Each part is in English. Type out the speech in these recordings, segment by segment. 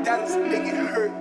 That is make it hurt.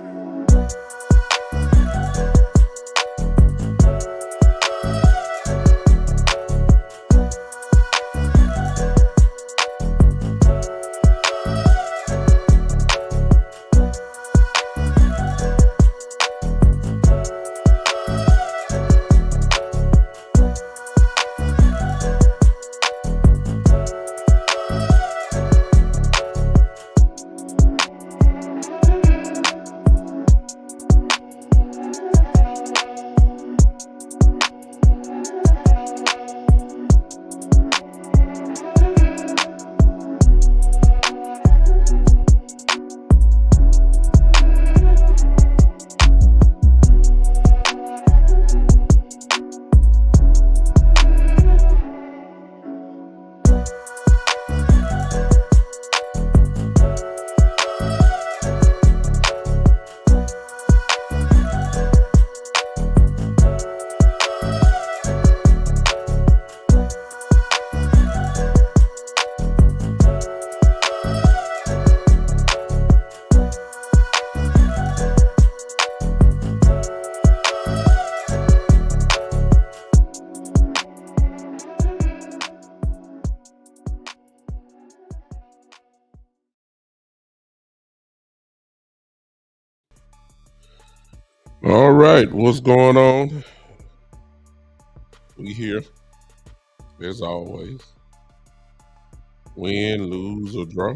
All right, what's going on? We here, as always. Win, lose, or draw.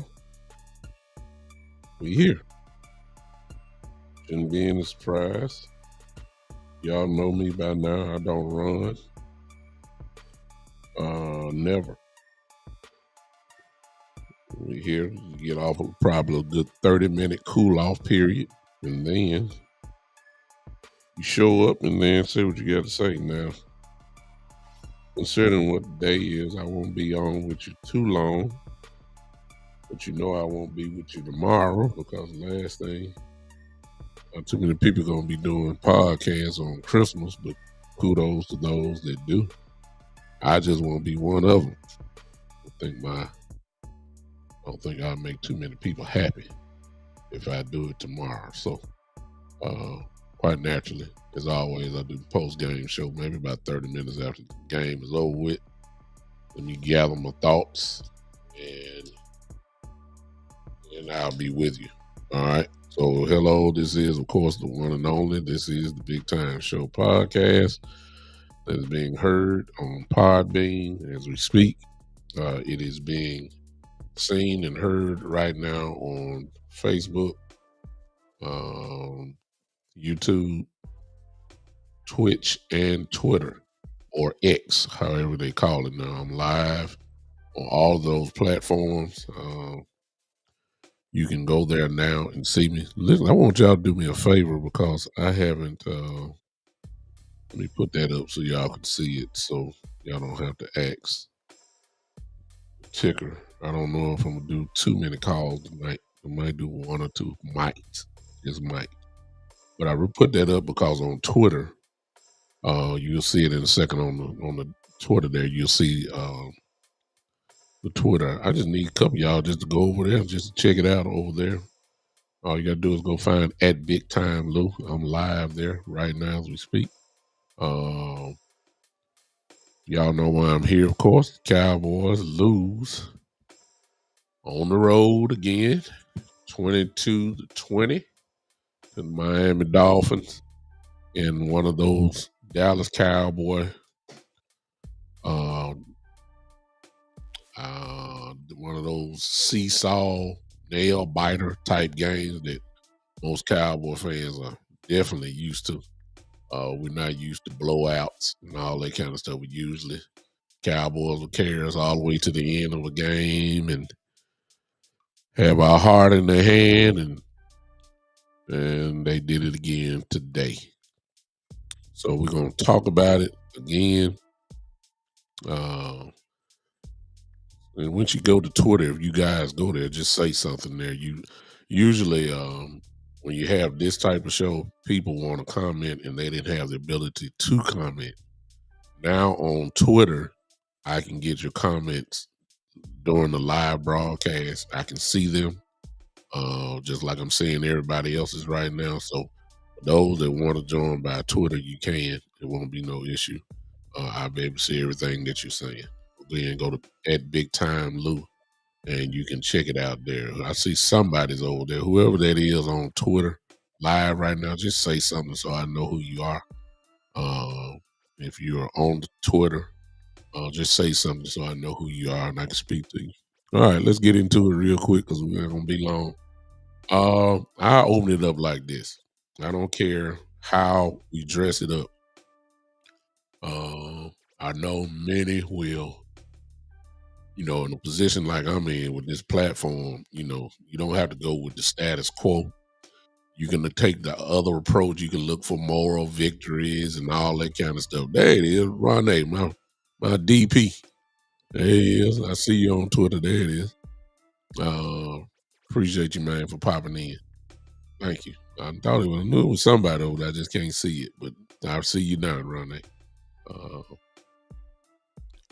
We here. Shouldn't be any surprise. Y'all know me by now. I don't run. Never. We here. You get off of probably a good 30-minute cool-off period, and then you show up and then say what you got to say. Now, considering what the day is, I won't be on with you too long. But you know I won't be with you tomorrow because last thing, not too many people going to be doing podcasts on Christmas, but kudos to those that do. I just won't be one of them. I don't think I'll make too many people happy if I do it tomorrow. So, quite naturally, as always, I do the post-game show maybe about 30 minutes after the game is over with. Let me gather my thoughts, and I'll be with you. All right. So, hello. This is, of course, the one and only. This is the Big Time Show podcast that is being heard on Podbean as we speak. It is being seen and heard right now on Facebook, YouTube, Twitch, and Twitter, or X, however they call it now. I'm live on all of those platforms. You can go there now and see me. Listen, I want y'all to do me a favor because I haven't, let me put that up so y'all can see it so y'all don't have to ask. Ticker. I don't know if I'm going to do too many calls tonight. I might do one or two. Just might. But I put that up because on Twitter, you'll see it in a second on the Twitter there. You'll see the Twitter. I just need a couple of y'all just to go over there, just to check it out over there. All you got to do is go find at Big Time Lou. I'm live there right now as we speak. Y'all know why I'm here, of course. Cowboys lose on the road again, 22-20 to the Miami Dolphins, in one of those Dallas Cowboy, one of those seesaw nail biter type games that most Cowboy fans are definitely used to. We're not used to blowouts and all that kind of stuff. We usually, Cowboys will carry us all the way to the end of a game and have our heart in their hand, and they did it again today. So we're going to talk about it again. And once you go to Twitter, if you guys go there, just say something there. You usually, when you have this type of show, people want to comment and they didn't have the ability to comment. Now on Twitter, I can get your comments during the live broadcast. I can see them. just like I'm seeing everybody else's right now. So for those that want to join by Twitter, you can. It won't be no issue. I'll be able to see everything that you're saying. Then go to at Big Time Lou, and you can check it out there. I see somebody's over there, whoever that is on Twitter live right now. Just say something so I know who you are. If you're on the Twitter, just say something so I know who you are and I can speak to you. All right, let's get into it real quick because we're not gonna be long. I open it up like this. I don't care how we dress it up. I know many will, in a position like I'm in with this platform, you don't have to go with the status quo. You can take the other approach. You can look for moral victories and all that kind of stuff. There it is, Ronnie, my DP. There he is. I see you on Twitter. There it is. Appreciate you, man, for popping in. Thank you. I knew it was somebody over there. I just can't see it, but I see you now, Ronnie.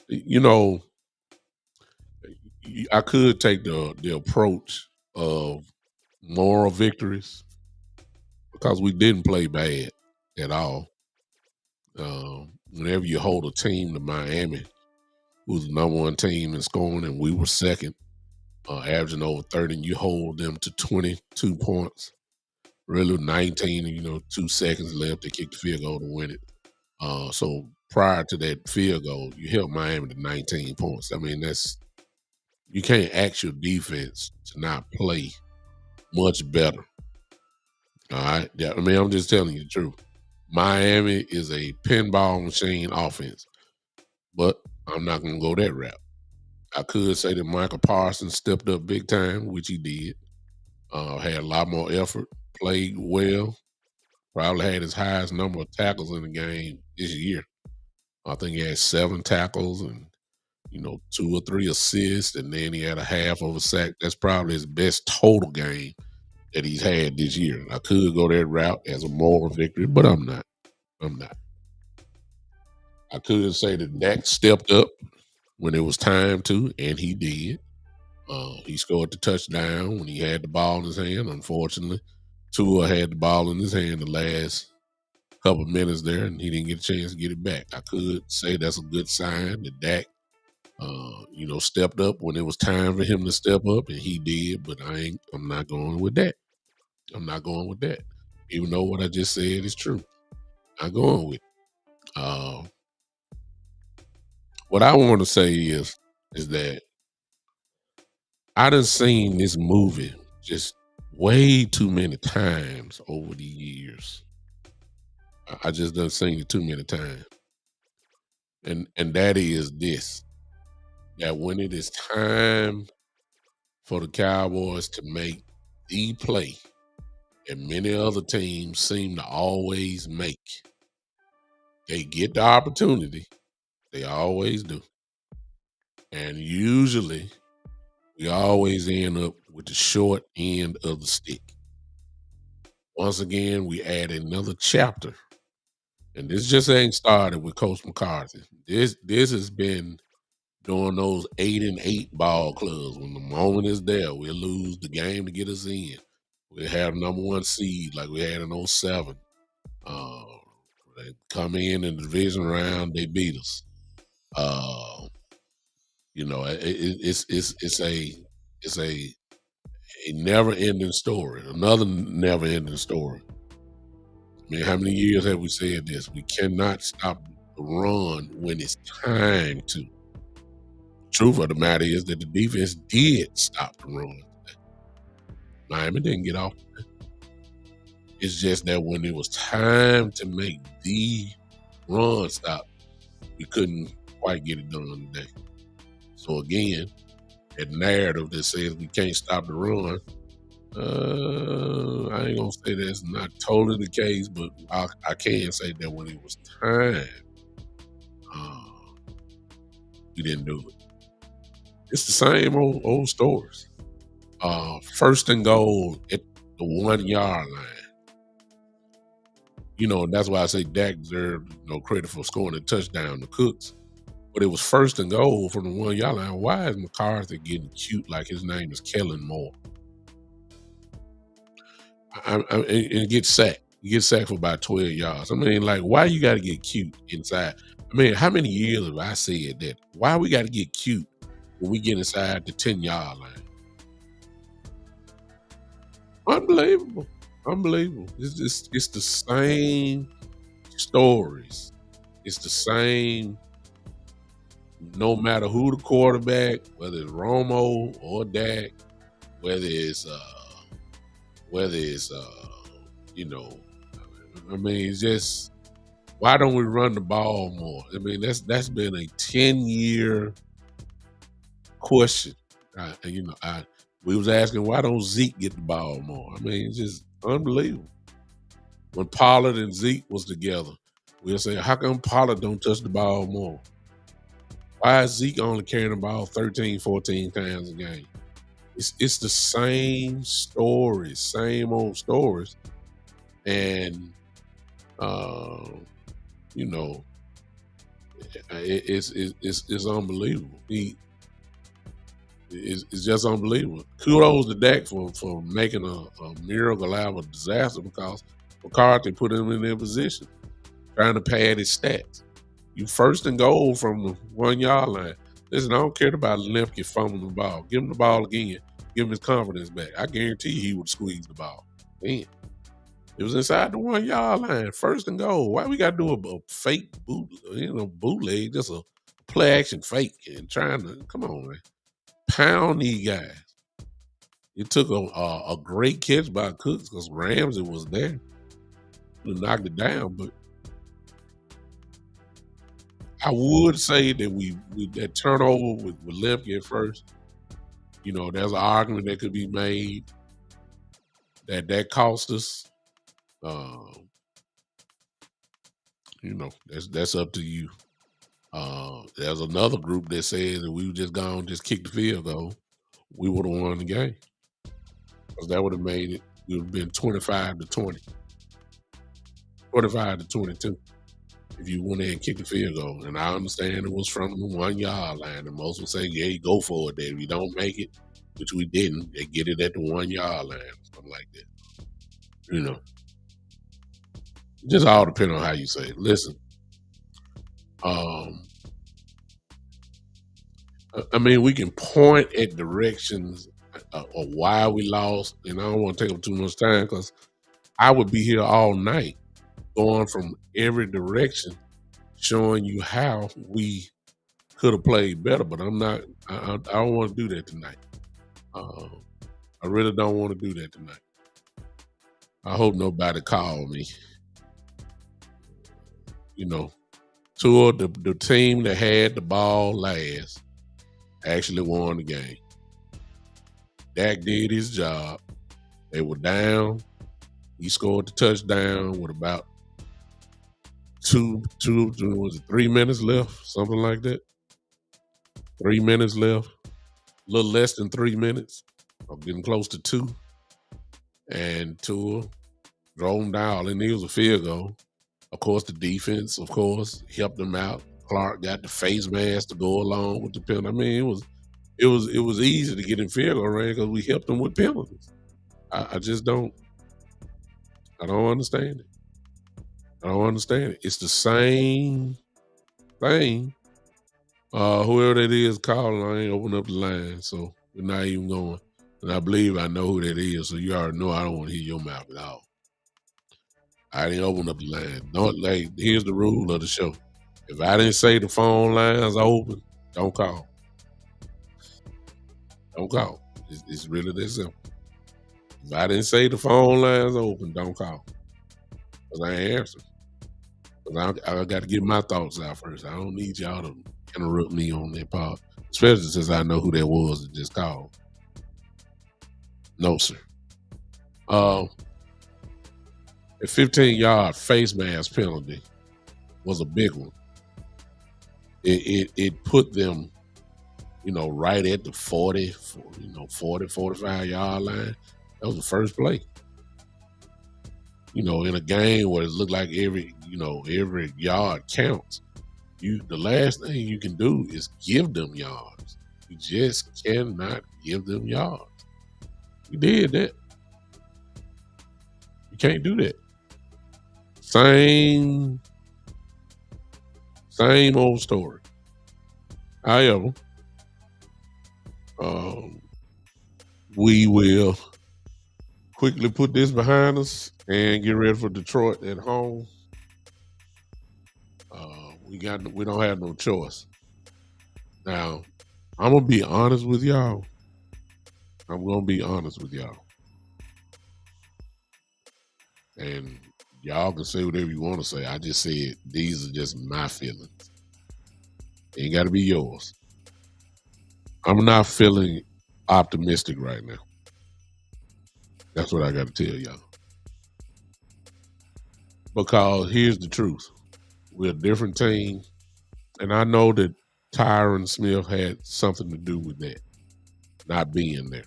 You know, I could take the approach of moral victories because we didn't play bad at all. Whenever you hold a team to Miami, who's the number one team in scoring, and we were second, averaging over 30, and you hold them to 22 points, really 19, and 2 seconds left to kick the field goal to win it. So prior to that field goal, you held Miami to 19 points. I mean, you can't ask your defense to not play much better. All right. Yeah, I mean, I'm just telling you the truth. Miami is a pinball machine offense, but I'm not going to go that route. I could say that Michael Parsons stepped up big time, which he did. Had a lot more effort, played well, probably had his highest number of tackles in the game this year. I think he had 7 tackles and 2 or 3 assists, and then he had a half of a sack. That's probably his best total game that he's had this year. I could go that route as a moral victory, but I'm not. I could say that Dak stepped up when it was time to, and he did. He scored the touchdown when he had the ball in his hand. Unfortunately, Tua had the ball in his hand the last couple of minutes there, and he didn't get a chance to get it back. I could say that's a good sign that Dak, stepped up when it was time for him to step up, and he did. But I'm not going with that. I'm not going with that, even though what I just said is true. I'm going with it. What I want to say is that I done seen this movie just way too many times over the years. I just done seen it too many times. And that is this, that when it is time for the Cowboys to make the play that many other teams seem to always make, they get the opportunity. They always do. And usually we always end up with the short end of the stick. Once again, we add another chapter. And this just ain't started with Coach McCarthy. This has been during those 8-8 ball clubs. When the moment is there, we'll lose the game to get us in. We'll have number 1 seed like we had in 07. They come in the division round, they beat us. It's a never ending story. Another never ending story. I mean, how many years have we said this? We cannot stop the run when it's time to. Truth of the matter is that the defense did stop the run. Miami didn't get off. It's just that when it was time to make the run stop, we couldn't quite get it done today. So again, that narrative that says we can't stop the run, I ain't gonna say that's not totally the case, but I can say that when it was time, we didn't do it. It's the same old stories. First and goal at the 1 yard line. And that's why I say Dak deserved credit for scoring a touchdown to Cooks. But it was first and goal from the 1 yard line. Why is McCarthy getting cute like his name is Kellen Moore? and get sacked. You get sacked for about 12 yards. I mean, like, why you got to get cute inside? I mean, how many years have I said that? Why we got to get cute when we get inside the 10-yard line? Unbelievable. Unbelievable. It's the same stories. It's the same, no matter who the quarterback, whether it's Romo or Dak, whether it's whether it's you know, I mean, it's just, why don't we run the ball more? I mean, that's been a 10-year question. We was asking, why don't Zeke get the ball more? I mean, it's just unbelievable. When Pollard and Zeke was together, we'll say, how come Pollard don't touch the ball more? Why is Zeke only carrying the ball 13, 14 times a game? It's the same stories, same old stories. And, you know, it's unbelievable. It's just unbelievable. Kudos to Dak for making a miracle out of a disaster, because McCarthy put him in their position, trying to pad his stats. You first and goal from the 1-yard line. Listen, I don't care about Lemke fumbling the ball. Give him the ball again. Give him his confidence back. I guarantee he would squeeze the ball. Man, it was inside the 1-yard line, first and goal. Why we got to do a fake bootleg, just a play action fake and trying to, come on, man. Pound these guys. It took a great catch by Cooks because Ramsey was there to knock it down. But I would say that we that turnover with Lemke at first, there's an argument that could be made that cost us. That's up to you. There's another group that says that we would just kick the field goal, we would have won the game. Because that would have made it, it would have been 25-20, 25-22 if you went in and kicked the field goal. And I understand it was from the 1-yard line. And most would say, yeah, go for it there. If you don't make it, which we didn't, they get it at the 1-yard line or something like that. Just all depends on how you say it. Listen, I mean, we can point at directions of why we lost, and I don't want to take up too much time because I would be here all night going from every direction, showing you how we could have played better. But I'm not. I don't want to do that tonight. I really don't want to do that tonight. I hope nobody called me. Tua, the team that had the ball last, actually won the game. Dak did his job. They were down. He scored the touchdown with about 3 minutes left, something like that. 3 minutes left. A little less than 3 minutes. I'm getting close to 2. And Tua drove him down. All he needed was a field goal. Of course, the defense, helped them out. Clark got the face mask to go along with the penalty. I mean, it was easy to get in field goal range because we helped them with penalties. I just don't. I don't understand it. I don't understand it. It's the same thing. Whoever that is calling, I ain't open up the line, so we're not even going. And I believe I know who that is, so you already know I don't want to hear your mouth at all. I didn't open up the line. Here's the rule of the show. If I didn't say the phone lines are open, don't call. Don't call. It's really that simple. If I didn't say the phone lines are open, don't call. Because I ain't answering. Because I got to get my thoughts out first. I don't need y'all to interrupt me on that part, especially since I know who that was that just called. No, sir. A 15-yard face mask penalty was a big one. It put them, right at the 40, 45-yard line. That was the first play. In a game where it looked like every yard counts. The last thing you can do is give them yards. You just cannot give them yards. We did that. can't do that. Same old story. However, we will quickly put this behind us and get ready for Detroit at home. We don't have no choice. Now, I'm gonna be honest with y'all. And y'all can say whatever you want to say. I just said these are just my feelings. Ain't got to be yours. I'm not feeling optimistic right now. That's what I got to tell y'all. Because here's the truth. We're a different team. And I know that Tyron Smith had something to do with that, not being there.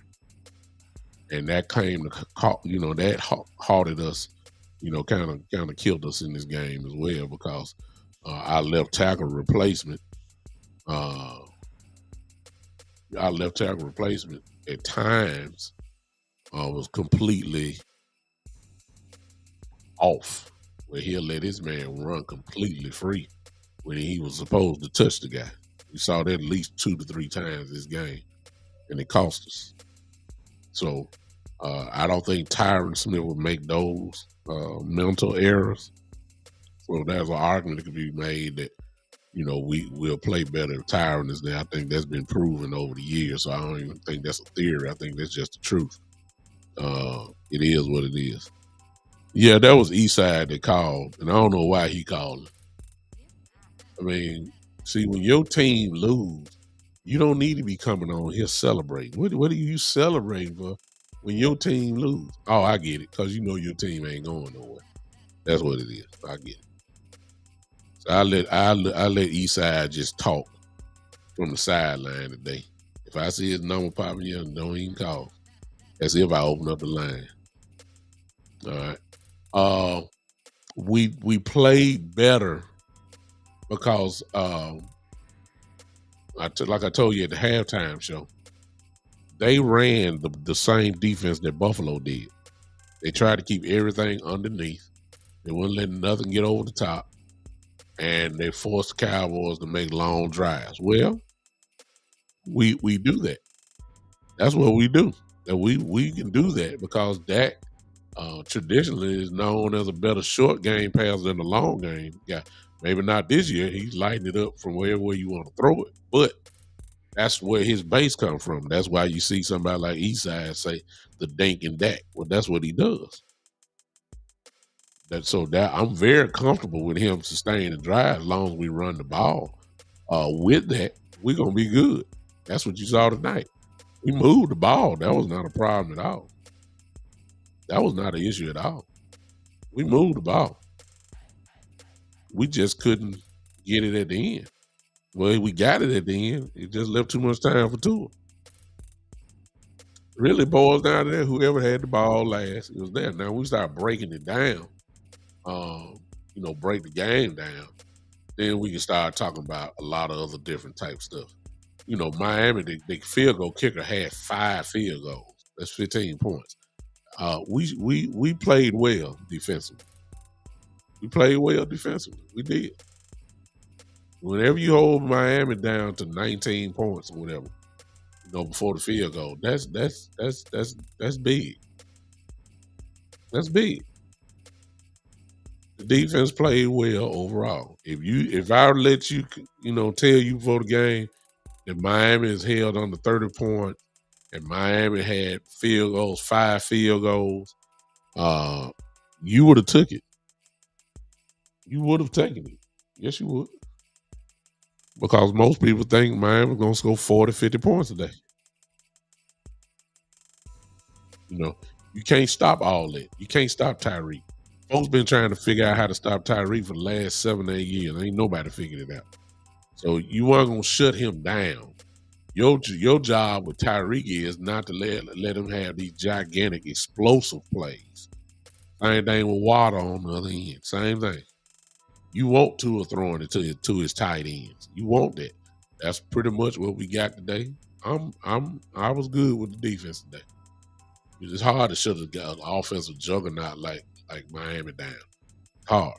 And that came to, that halted us, kind of killed us in this game as well because our left tackle replacement, at times was completely off, where he'll let his man run completely free when he was supposed to touch the guy. We saw that at least 2 to 3 times this game, and it cost us. So I don't think Tyron Smith would make those mental errors. So there's an argument that could be made that, we'll play better if Tyron is there. I think that's been proven over the years. So I don't even think that's a theory. I think that's just the truth. It is what it is. Yeah, that was Eastside that called, and I don't know why he called. I mean, see, when your team lose, you don't need to be coming on here celebrating. What are you celebrating for when your team lose? Oh, I get it, because your team ain't going nowhere. That's what it is. I get it. So I let Eastside just talk from the sideline today. If I see his number popping here, don't even call. That's if I open up the line. All right. We played better because like I told you at the halftime show, they ran the same defense that Buffalo did. They tried to keep everything underneath. They wouldn't let nothing get over the top. And they forced the Cowboys to make long drives. Well, we do that. That's what we do. And we can do that because Dak traditionally is known as a better short game passer than a long game guy. Maybe not this year. He's lighting it up from wherever you want to throw it. But that's where his base comes from. That's why you see somebody like Eastside say the dink and Dak. Well, that's what he does. I'm very comfortable with him sustaining the drive as long as we run the ball. With that, we're gonna be good. That's what you saw tonight. We moved the ball. That was not a problem at all. That was not an issue at all. We moved the ball. We just couldn't get it at the end. Well, we got it at the end. It just left too much time for Tua. Really boils down to that. Whoever had the ball last, it was there. Now we start breaking it down. Break the game down. Then we can start talking about a lot of other different type stuff. Miami, the field goal kicker had 5 field goals. That's 15 points. We played well defensively. We played well defensively. We did. Whenever you hold Miami down to 19 points or whatever, before the field goal, that's big. That's big. The defense played well overall. If I let you, tell you before the game that Miami is held under 30 points and Miami had 5 field goals, you would have took it. You would have taken it. Yes, you would. Because most people think Miami's going to score 40, 50 points a day. You can't stop all that. You can't stop Tyreek. Folks been trying to figure out how to stop Tyreek for the last 7 or 8 years. Ain't nobody figured it out. So you weren't going to shut him down. Your job with Tyreek is not to let him have these gigantic explosive plays. Same thing with Water on the other end. Same thing. You want Tua throwing it to his tight ends. You want that. That's pretty much what we got today. I was good with the defense today. It's hard to shut an offensive juggernaut like like Miami down. Hard.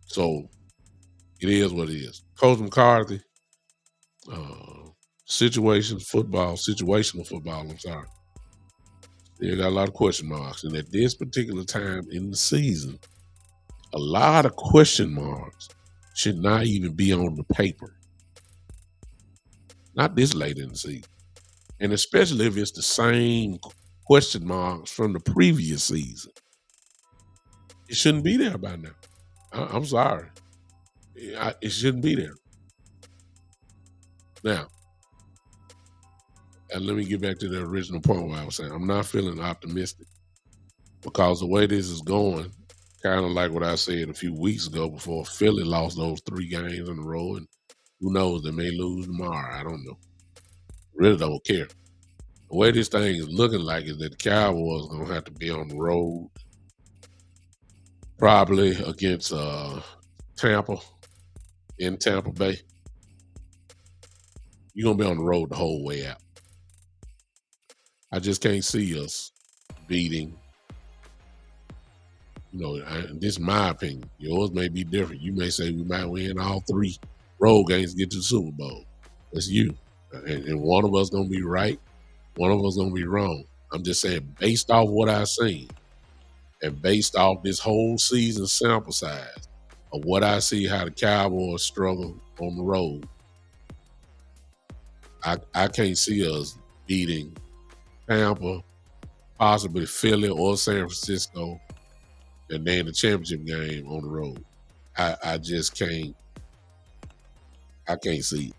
So it is what it is. Coach McCarthy, situational football, I'm sorry. They got a lot of question marks. And at this particular time in the season, a lot of question marks should not even be on the paper. Not this late in the season. And especially if it's the same question marks from the previous season. It shouldn't be there by now. I'm sorry. It shouldn't be there. Now, and let me get back to the original point where I was saying I'm not feeling optimistic because the way this is going, kind of like what I said a few weeks ago before Philly lost those 3 games in a row, and who knows, they may lose tomorrow. I don't know. Really don't care. The way this thing is looking like is that the Cowboys are going to have to be on the road, probably against Tampa, in Tampa Bay. You're going to be on the road the whole way out. I just can't see us beating, this is my opinion. Yours may be different. You may say we might win all 3 road games to get to the Super Bowl. That's you. And one of us going to be right. One of us going to be wrong. I'm just saying, based off what I've seen and based off this whole season sample size of what I see how the Cowboys struggle on the road, I can't see us beating Tampa, possibly Philly or San Francisco, and then the championship game on the road. I just can't. I can't see it.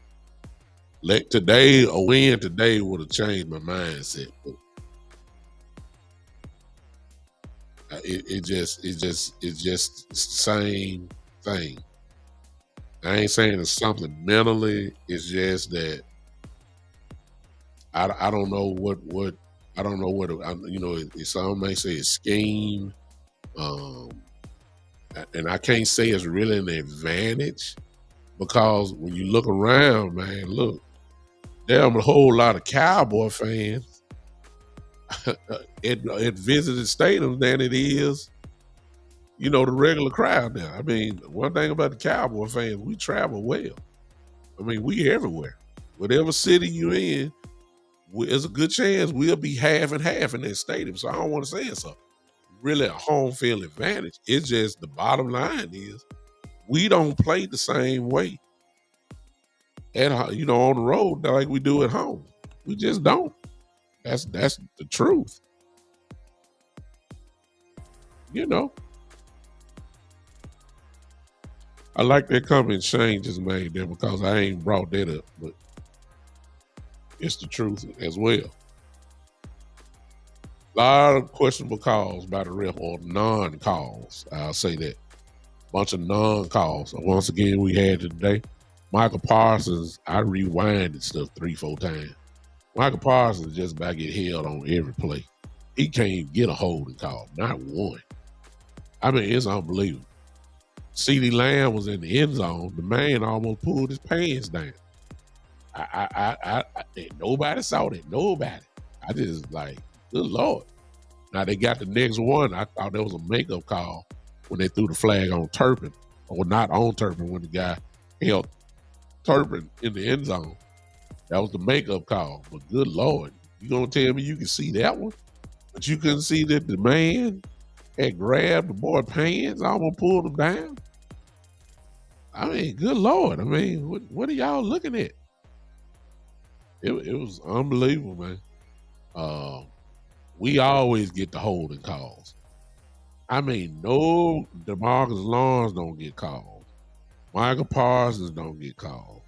A win today would have changed my mindset. But it's just the same thing. I ain't saying it's something mentally. It's just that I don't know what I don't know what some may say it's scheme, and I can't say it's really an advantage because when you look around, man, look, there are a whole lot of Cowboy fans at visited stadiums than it is, the regular crowd now. I mean, one thing about the Cowboy fans, we travel well. I mean, we everywhere. Whatever city you're in, there's a good chance we'll be half and half in that stadium. So I don't want to say it's really a home field advantage. It's just the bottom line is we don't play the same way on the road like we do at home. We just don't. That's the truth. I like that comment Shane just made there because I ain't brought that up, but it's the truth as well. A lot of questionable calls by the ref or non-calls. I'll say that. Bunch of non-calls. Once again, we had today. Michael Parsons, I rewinded stuff 3-4 times. Michael Parsons just about get held on every play. He can't even get a holding call. Not one. I mean, it's unbelievable. CeeDee Lamb was in the end zone. The man almost pulled his pants down. Nobody saw that. Nobody. I just like, good Lord. Now they got the next one. I thought that was a makeup call when they threw the flag on Turpin, or not on Turpin when the guy held Turpin in the end zone. That was the makeup call. But good Lord, you gonna tell me you can see that one, but you couldn't see that the man had grabbed the boy's pants, almost pulled him down? I mean, good Lord. I mean, what are y'all looking at? It was unbelievable, man. We always get the holding calls. I mean, no, DeMarcus Lawrence don't get called. Michael Parsons don't get calls.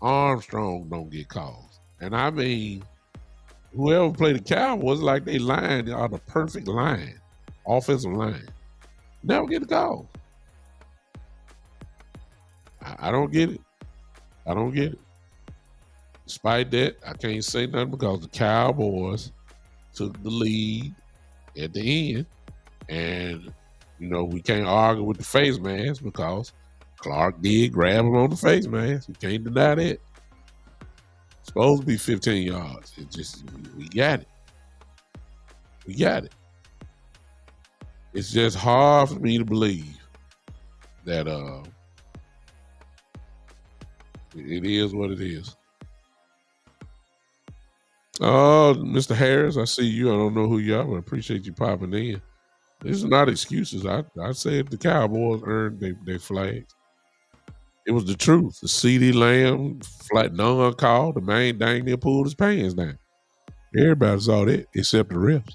Armstrong don't get calls. And I mean, whoever played the Cowboys, like they line are the perfect line, offensive line. Never get a call. I don't get it. I don't get it. Despite that, I can't say nothing because the Cowboys took the lead at the end. And, we can't argue with the face mask because Clark did grab him on the face mask. You can't deny that. It's supposed to be 15 yards. It just, we got it. We got it. It's just hard for me to believe that it is what it is. Mr. Harris, I see you. I don't know who you are, but I appreciate you popping in. This is not excuses. I said the Cowboys earned their flags. It was the truth. The CD Lamb flat non-call. The man dang near pulled his pants down. Everybody saw that except the refs.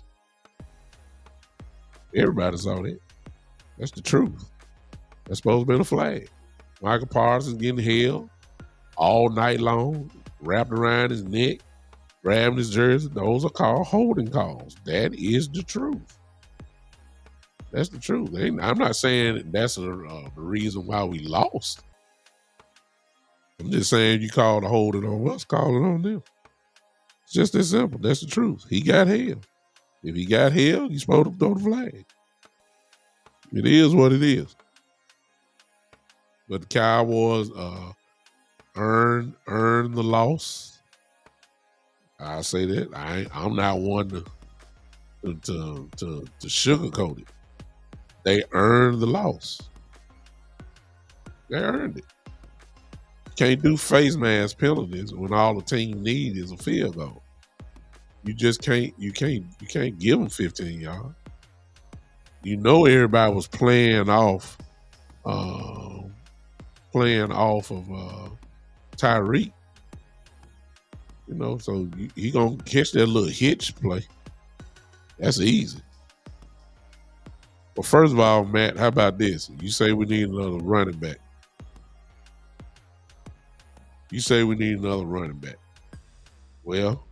Everybody saw that. That's the truth. That's supposed to be a flag. Michael Parsons getting held all night long, wrapped around his neck, grabbing his jersey. Those are called holding calls. That is the truth. That's the truth. I'm not saying that's the reason why we lost. I'm just saying you call the holding on us, call it on them. It's just that simple. That's the truth. He got held. If he got held, he's supposed to throw the flag. It is what it is. But the Cowboys earned the loss. I say that. I'm not one to sugarcoat it. They earned the loss. They earned it. You can't do face mask penalties when all the team needs is a field goal. You just can't. You can't give them 15 yards. You know everybody was playing off of Tyreek. You know, so he gonna catch that little hitch play. That's easy. Well, first of all, Matt, how about this? You say we need another running back. Well,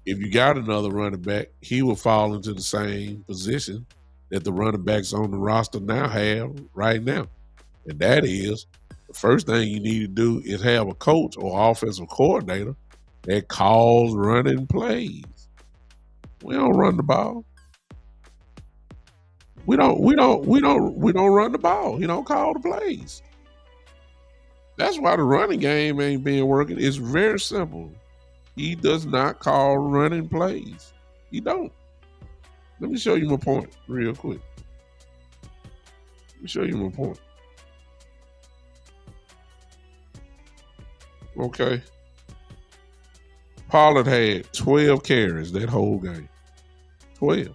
if you got another running back, he will fall into the same position that the running backs on the roster now have right now. And that is, the first thing you need to do is have a coach or offensive coordinator that calls running plays. We don't run the ball. We don't run the ball. He don't call the plays. That's why the running game ain't been working. It's very simple. He does not call running plays. He don't. Let me show you my point real quick. Okay. Pollard had 12 carries that whole game. 12.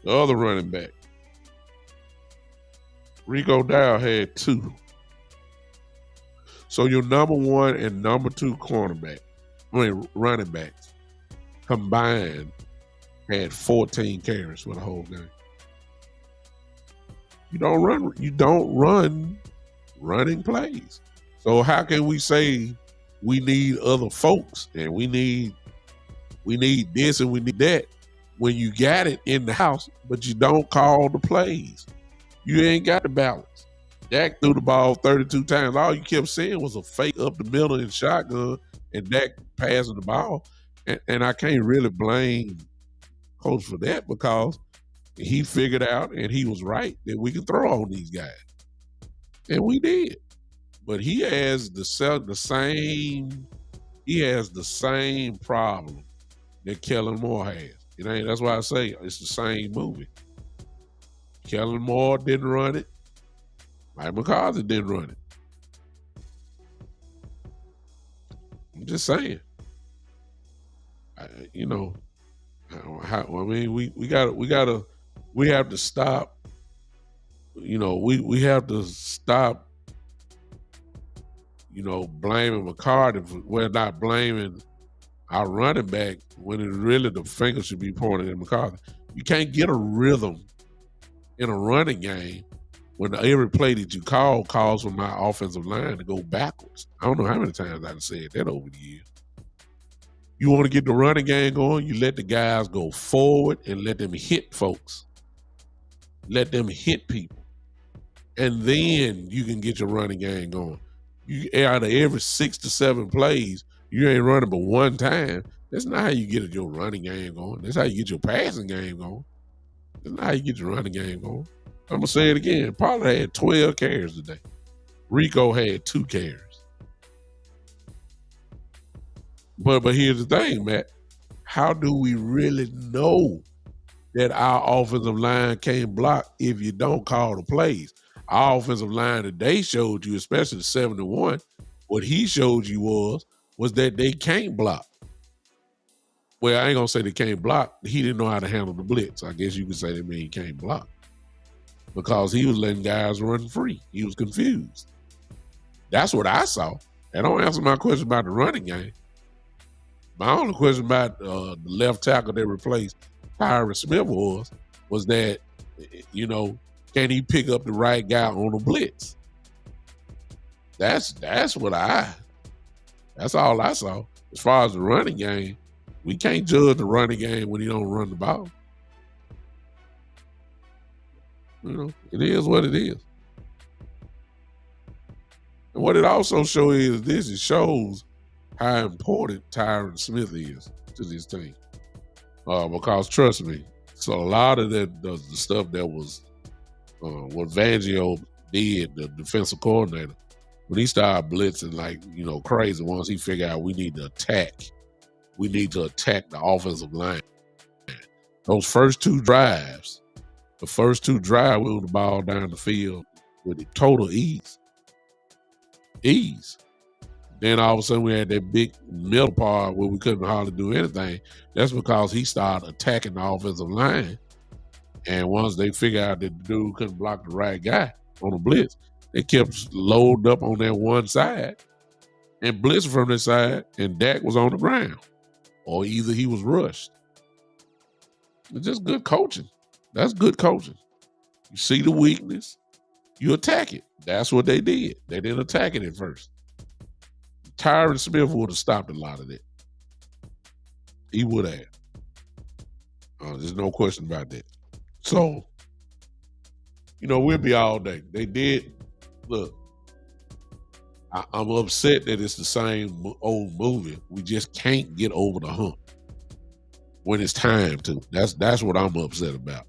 The other running back, Rico Dow, had 2. So your number 1 and number 2 running backs combined had 14 carries for the whole game. You don't run running plays. So how can we say we need other folks and we need this and we need that when you got it in the house, but you don't call the plays? You ain't got the balance. Dak threw the ball 32 times. All you kept saying was a fake up the middle and shotgun and Dak passing the ball. And I can't really blame Coach for that because he figured out and he was right that we can throw on these guys. And we did. But he has the same problem that Kellen Moore has. That's why I say it's the same movie. Kellen Moore didn't run it. Mike McCarthy didn't run it. I'm just saying. We have to stop. We have to stop. Blaming McCarthy. We're not blaming our running back when it really the finger should be pointed at McCarthy. You can't get a rhythm in a running game when every play that you calls for my offensive line to go backwards. I don't know how many times I've said that over the years. You want to get the running game going, you let the guys go forward and let them hit folks. Let them hit people. And then you can get your running game going. You out of every 6 to 7 plays, you ain't running but one time. That's not how you get your running game going. That's how you get your passing game going. That's not how you get your running game going. I'm going to say it again. Pollard had 12 carries today. Rico had 2 carries. But here's the thing, Matt. How do we really know that our offensive line can't block if you don't call the plays. Our offensive line that they showed you, especially the 71, what he showed you was that they can't block. Well, I ain't gonna say they can't block. He didn't know how to handle the blitz. I guess you could say that mean he can't block because he was letting guys run free. He was confused. That's what I saw. And don't answer my question about the running game. My only question about the left tackle they replaced Tyron Smith was that, you know, can he pick up the right guy on the blitz? That's all I saw. As far as the running game, we can't judge the running game when he don't run the ball. You know, it is what it is. And what it also shows is this: it shows how important Tyron Smith is to this team. Because trust me, so a lot of the stuff that was what Fangio did, the defensive coordinator, when he started blitzing like, you know, crazy, once he figured out we need to attack the offensive line. Those first two drives, we moved the ball down the field with total ease. Then all of a sudden we had that big middle part where we couldn't hardly do anything. That's because he started attacking the offensive line. And once they figured out that the dude couldn't block the right guy on the blitz, they kept loading up on that one side and blitzing from that side, and Dak was on the ground. Or either he was rushed. It's just good coaching. That's good coaching. You see the weakness, you attack it. That's what they did. They didn't attack it at first. Tyron Smith would have stopped a lot of that. He would have. There's no question about that. So, you know, we'll be all day. They did. Look, I'm upset that it's the same old movie. We just can't get over the hump when it's time to. That's what I'm upset about.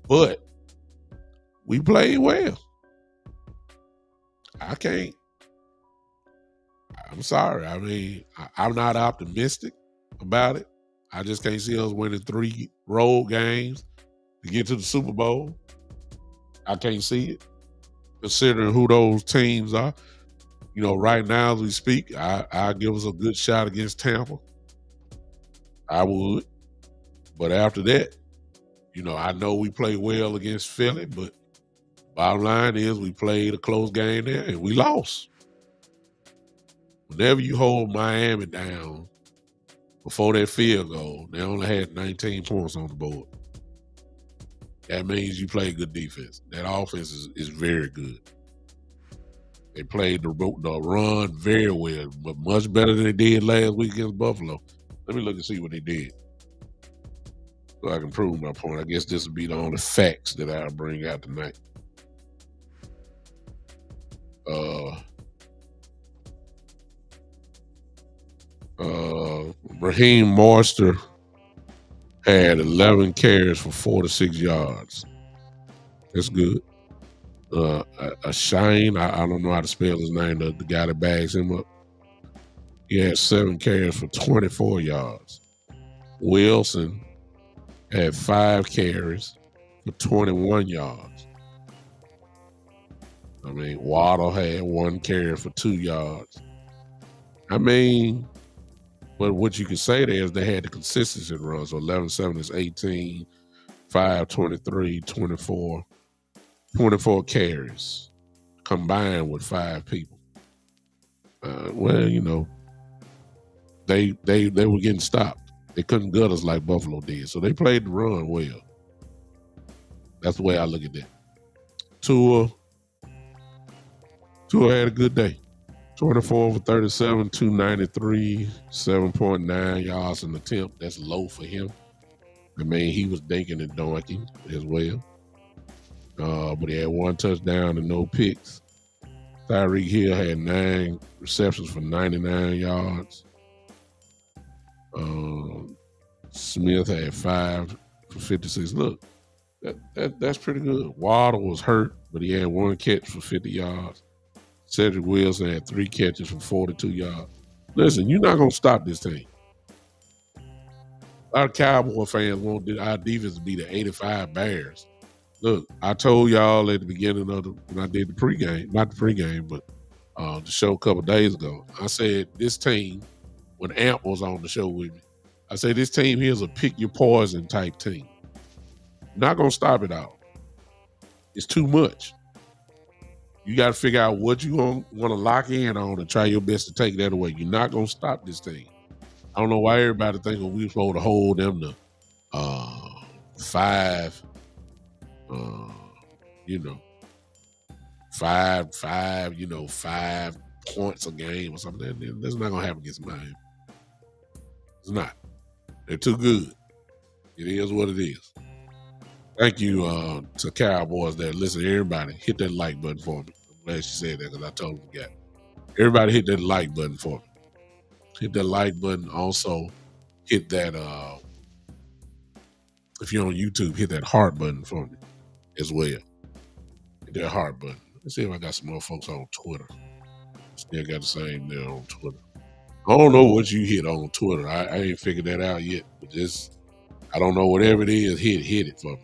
But we played well. I'm sorry. I mean, I'm not optimistic about it. I just can't see us winning 3 road games to get to the Super Bowl. I can't see it, considering who those teams are. You know, right now as we speak, I give us a good shot against Tampa. I would. But after that, you know, I know we play well against Philly, but bottom line is we played a close game there and we lost. Whenever you hold Miami down before that field goal, they only had 19 points on the board. That means you play good defense. That offense is very good. They played the run very well, but much better than they did last week against Buffalo. Let me look and see what they did, so I can prove my point. I guess this will be the only facts that I'll bring out tonight. Raheem Mostert had 11 carries for 46 yards. That's good. A Shine, I don't know how to spell his name, the guy that bags him up. He had 7 carries for 24 yards. Wilson had 5 carries for 21 yards. I mean, Waddle had 1 carry for 2 yards. I mean, but what you can say there is they had the consistency run. So 11-7 is 18, 5, 23, 24 carries combined with 5 people. Well, you know, they were getting stopped. They couldn't gut us like Buffalo did. So they played the run well. That's the way I look at that. Tua had a good day. 24 for 37, 293, 7.9 yards an attempt. That's low for him. I mean, he was dinking and doinking as well. But he had 1 touchdown and no picks. Tyreek Hill had 9 receptions for 99 yards. Smith had 5 for 56. Look, that's pretty good. Waddle was hurt, but he had 1 catch for 50 yards. Cedric Wilson had 3 catches for 42 yards. Listen, you're not going to stop this team. lot of Cowboy fans want our defense to be the 85 Bears. Look, I told y'all at the beginning of when I did the pregame, not the pregame, but the show a couple days ago. I said this team, when Amp was on the show with me, I said this team here's a pick your poison type team. Not gonna stop it all. It's too much. You got to figure out what you want to lock in on and try your best to take that away. You're not gonna stop this team. I don't know why everybody thinking we're supposed to hold them to 5, you know, 5, 5 points a game or something. That's not gonna happen against Miami. It's not. They're too good. It is what it is. Thank you to Cowboys that listen. Everybody, hit that like button for me. I'm glad she said that because I totally forgot. Everybody hit that like button for me. Hit that like button. Also, hit that, if you're on YouTube, hit that heart button for me as well. Hit that heart button. Let's see if I got some more folks on Twitter. Still got the same there on Twitter. I don't know what you hit on Twitter. I ain't figured that out yet. But just, I don't know, whatever it is, hit it for me.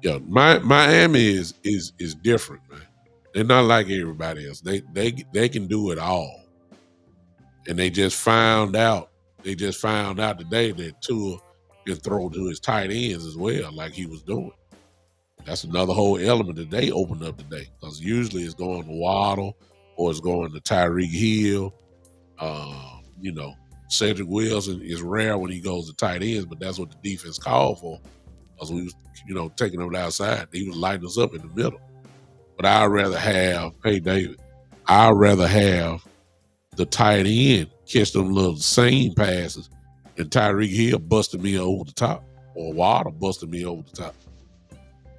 Yeah, Miami is different, man. They're not like everybody else. They can do it all. And they just found out today that Tua can throw to his tight ends as well, like he was doing. That's another whole element that they opened up today. Because usually it's going to Waddle or it's going to Tyreek Hill. Cedric Wilson is rare when he goes to tight ends, but that's what the defense called for. Because we was, taking them outside. He was lighting us up in the middle. But I'd rather have the tight end catch them little seam passes and Tyreek Hill busting me over the top or Waddle busting me over the top.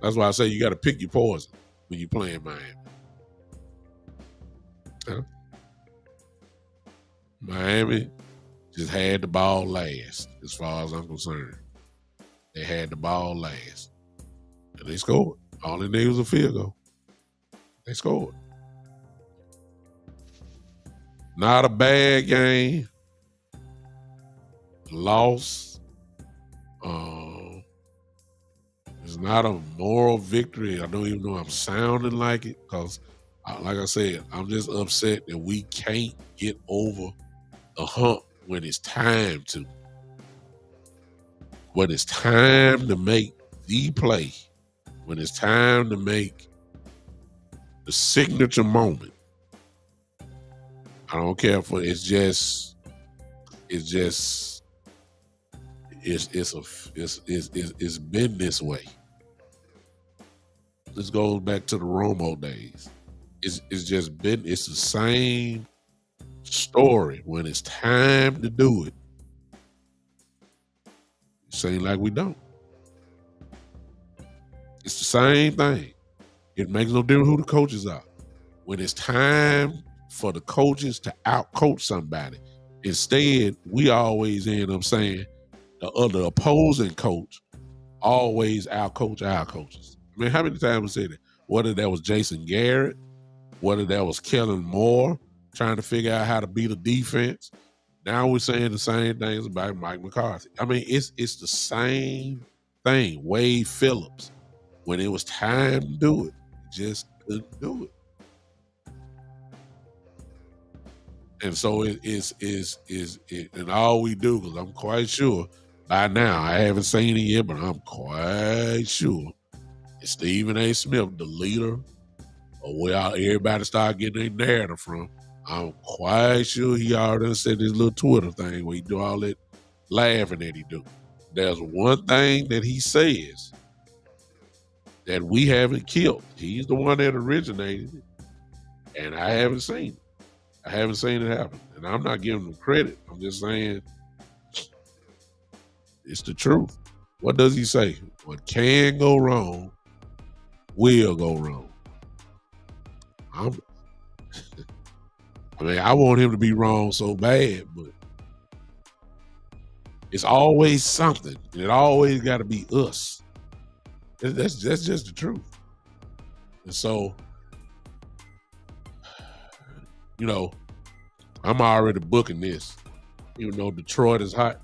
That's why I say you got to pick your poison when you're playing Miami. Huh? Miami just had the ball last, as far as I'm concerned. They had the ball last. And they scored. All they needed was a field goal. They scored. Not a bad game. Loss. It's not a moral victory. I don't even know I'm sounding like it because, like I said, I'm just upset that we can't get over the hump when it's time to. When it's time to make the play, when it's time to make the signature moment. I don't care for it's been this way. This goes back to the Romo days. It's the same story. When it's time to do it, it seems like we don't. It's the same thing. It makes no difference who the coaches are. When it's time for the coaches to outcoach somebody, instead, we always end up saying the other opposing coach always outcoach our coaches. I mean, how many times we said it? Whether that was Jason Garrett, whether that was Kellen Moore trying to figure out how to beat a defense. Now we're saying the same things about Mike McCarthy. I mean, it's the same thing. Wade Phillips, when it was time to do it, just couldn't do it. And so it is, and all we do, because I'm quite sure by now, I haven't seen it yet, but I'm quite sure it's Stephen A. Smith, the leader, or where everybody start getting their narrative from. I'm quite sure he already said his little Twitter thing where he do all that laughing that he do. There's one thing that he says that we haven't killed. He's the one that originated it, and I haven't seen it. I haven't seen it happen. And I'm not giving him credit. I'm just saying it's the truth. What does he say? What can go wrong will go wrong. I want him to be wrong so bad, but it's always something. And it always got to be us. That's just the truth. And so, I'm already booking this. Even though Detroit is hot,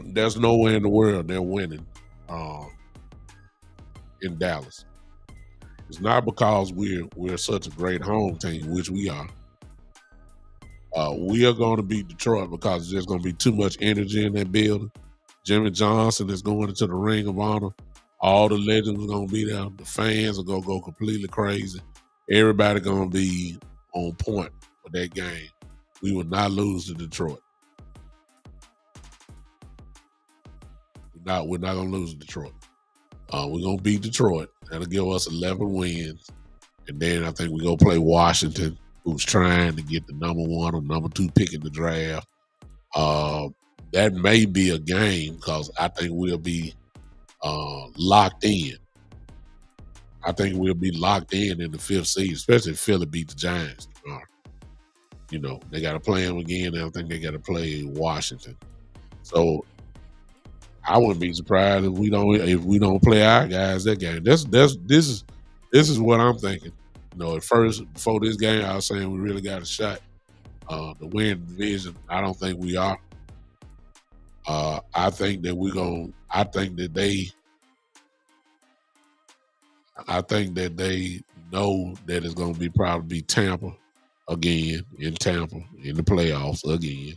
There's nowhere in the world they're winning uh, in Dallas. It's not because we're such a great home team, which we are. We are going to beat Detroit because there's going to be too much energy in that building. Jimmy Johnson is going into the Ring of Honor. All the legends are going to be there. The fans are going to go completely crazy. Everybody going to be on point for that game. We will not lose to Detroit. We're not going to lose to Detroit. We're going to beat Detroit. That'll give us 11 wins. And then I think we go play Washington, who's trying to get the number 1 or number 2 pick in the draft. That may be a game because I think we'll be locked in. I think we'll be locked in the 5th seed, especially if Philly beat the Giants tomorrow. You know, they got to play them again, and I think they got to play Washington. So I wouldn't be surprised if we don't play our guys that game. This is what I'm thinking. You know, at first before this game, I was saying we really got a shot to win the division. I don't think we are. I think that we're going. I think that they know that it's going to be probably Tampa again in Tampa in the playoffs again.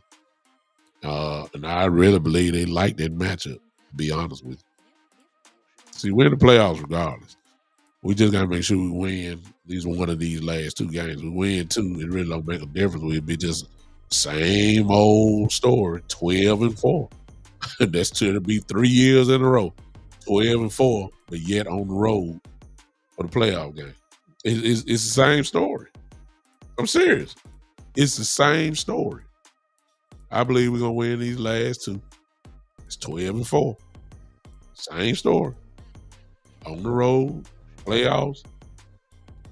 And I really believe they like that matchup, to be honest with you. See, we're in the playoffs regardless. We just got to make sure we win at least one of these last 2 games. We win 2, it really don't make a difference. We'd be just same old story, 12-4. That's to be 3 years in a row, 12-4, but yet on the road for the playoff game. It's the same story. I'm serious. It's the same story. I believe we're going to win these last 2. It's 12-4. Same story. On the road, playoffs,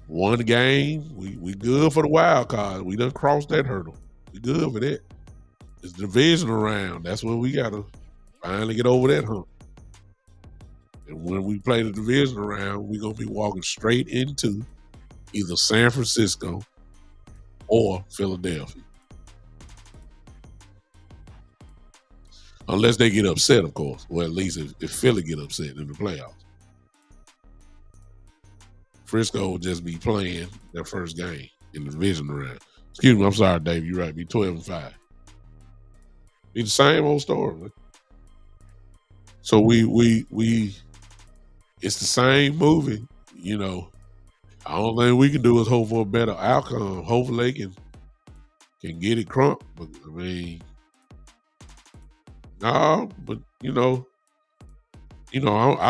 1 game. We good for the wild card. We done crossed that hurdle. We good for that. It's the divisional round. That's when we got to finally get over that hump. And when we play the divisional round, we're going to be walking straight into either San Francisco or Philadelphia. Unless they get upset, of course. Well, at least if Philly get upset in the playoffs. Frisco will just be playing their first game in the divisional round. Excuse me, I'm sorry, Dave. You're right. Be 12-5. Be the same old story, man. So we it's the same movie, you know. The only thing we can do is hope for a better outcome. Hopefully they can get it crunk. But I mean, no, but I